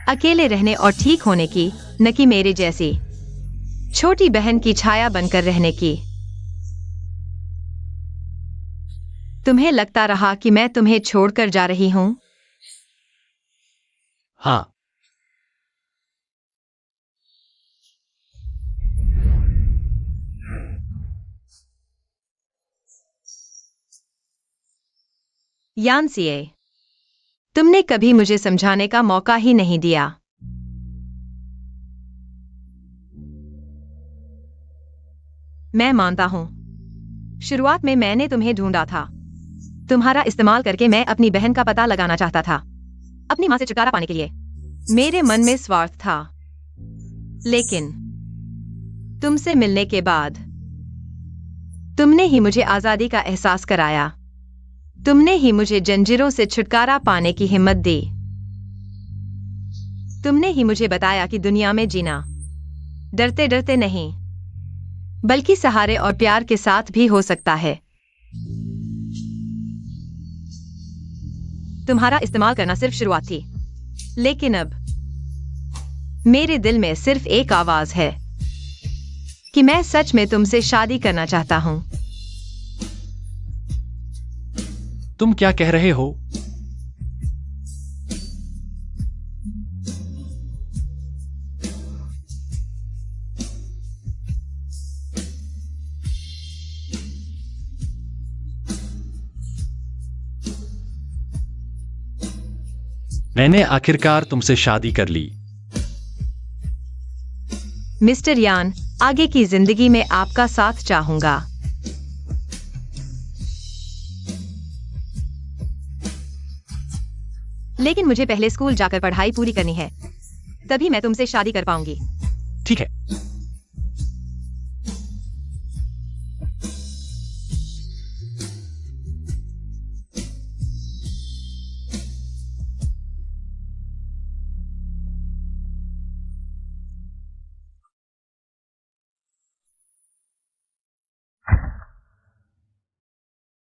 अकेले रहने और ठीक होने की, न कि मेरे जैसी छोटी बहन की छाया बनकर रहने की। तुम्हें लगता रहा कि मैं तुम्हें छोड़कर जा रही हूं? हाँ, यानसीए, तुमने कभी मुझे समझाने का मौका ही नहीं दिया। मैं मानता हूं, शुरुआत में मैंने तुम्हें ढूंढा था। तुम्हारा इस्तेमाल करके मैं अपनी बहन का पता लगाना चाहता था, अपनी मां से छुटकारा पाने के लिए। मेरे मन में स्वार्थ था, लेकिन तुमसे मिलने के बाद तुमने ही मुझे आजादी का एहसास कराया। तुमने ही मुझे जंजीरों से छुटकारा पाने की हिम्मत दी। तुमने ही मुझे बताया कि दुनिया में जीना डरते डरते नहीं, बल्कि सहारे और प्यार के साथ भी हो सकता है। तुम्हारा इस्तेमाल करना सिर्फ शुरुआत थी, लेकिन अब मेरे दिल में सिर्फ एक आवाज है कि मैं सच में तुमसे शादी करना चाहता हूं। तुम क्या कह रहे हो? मैंने आखिरकार तुमसे शादी कर ली। मिस्टर यान, आगे की जिंदगी में आपका साथ चाहूंगा। लेकिन मुझे पहले स्कूल जाकर पढ़ाई पूरी करनी है, तभी मैं तुमसे शादी कर पाऊंगी। ठीक है,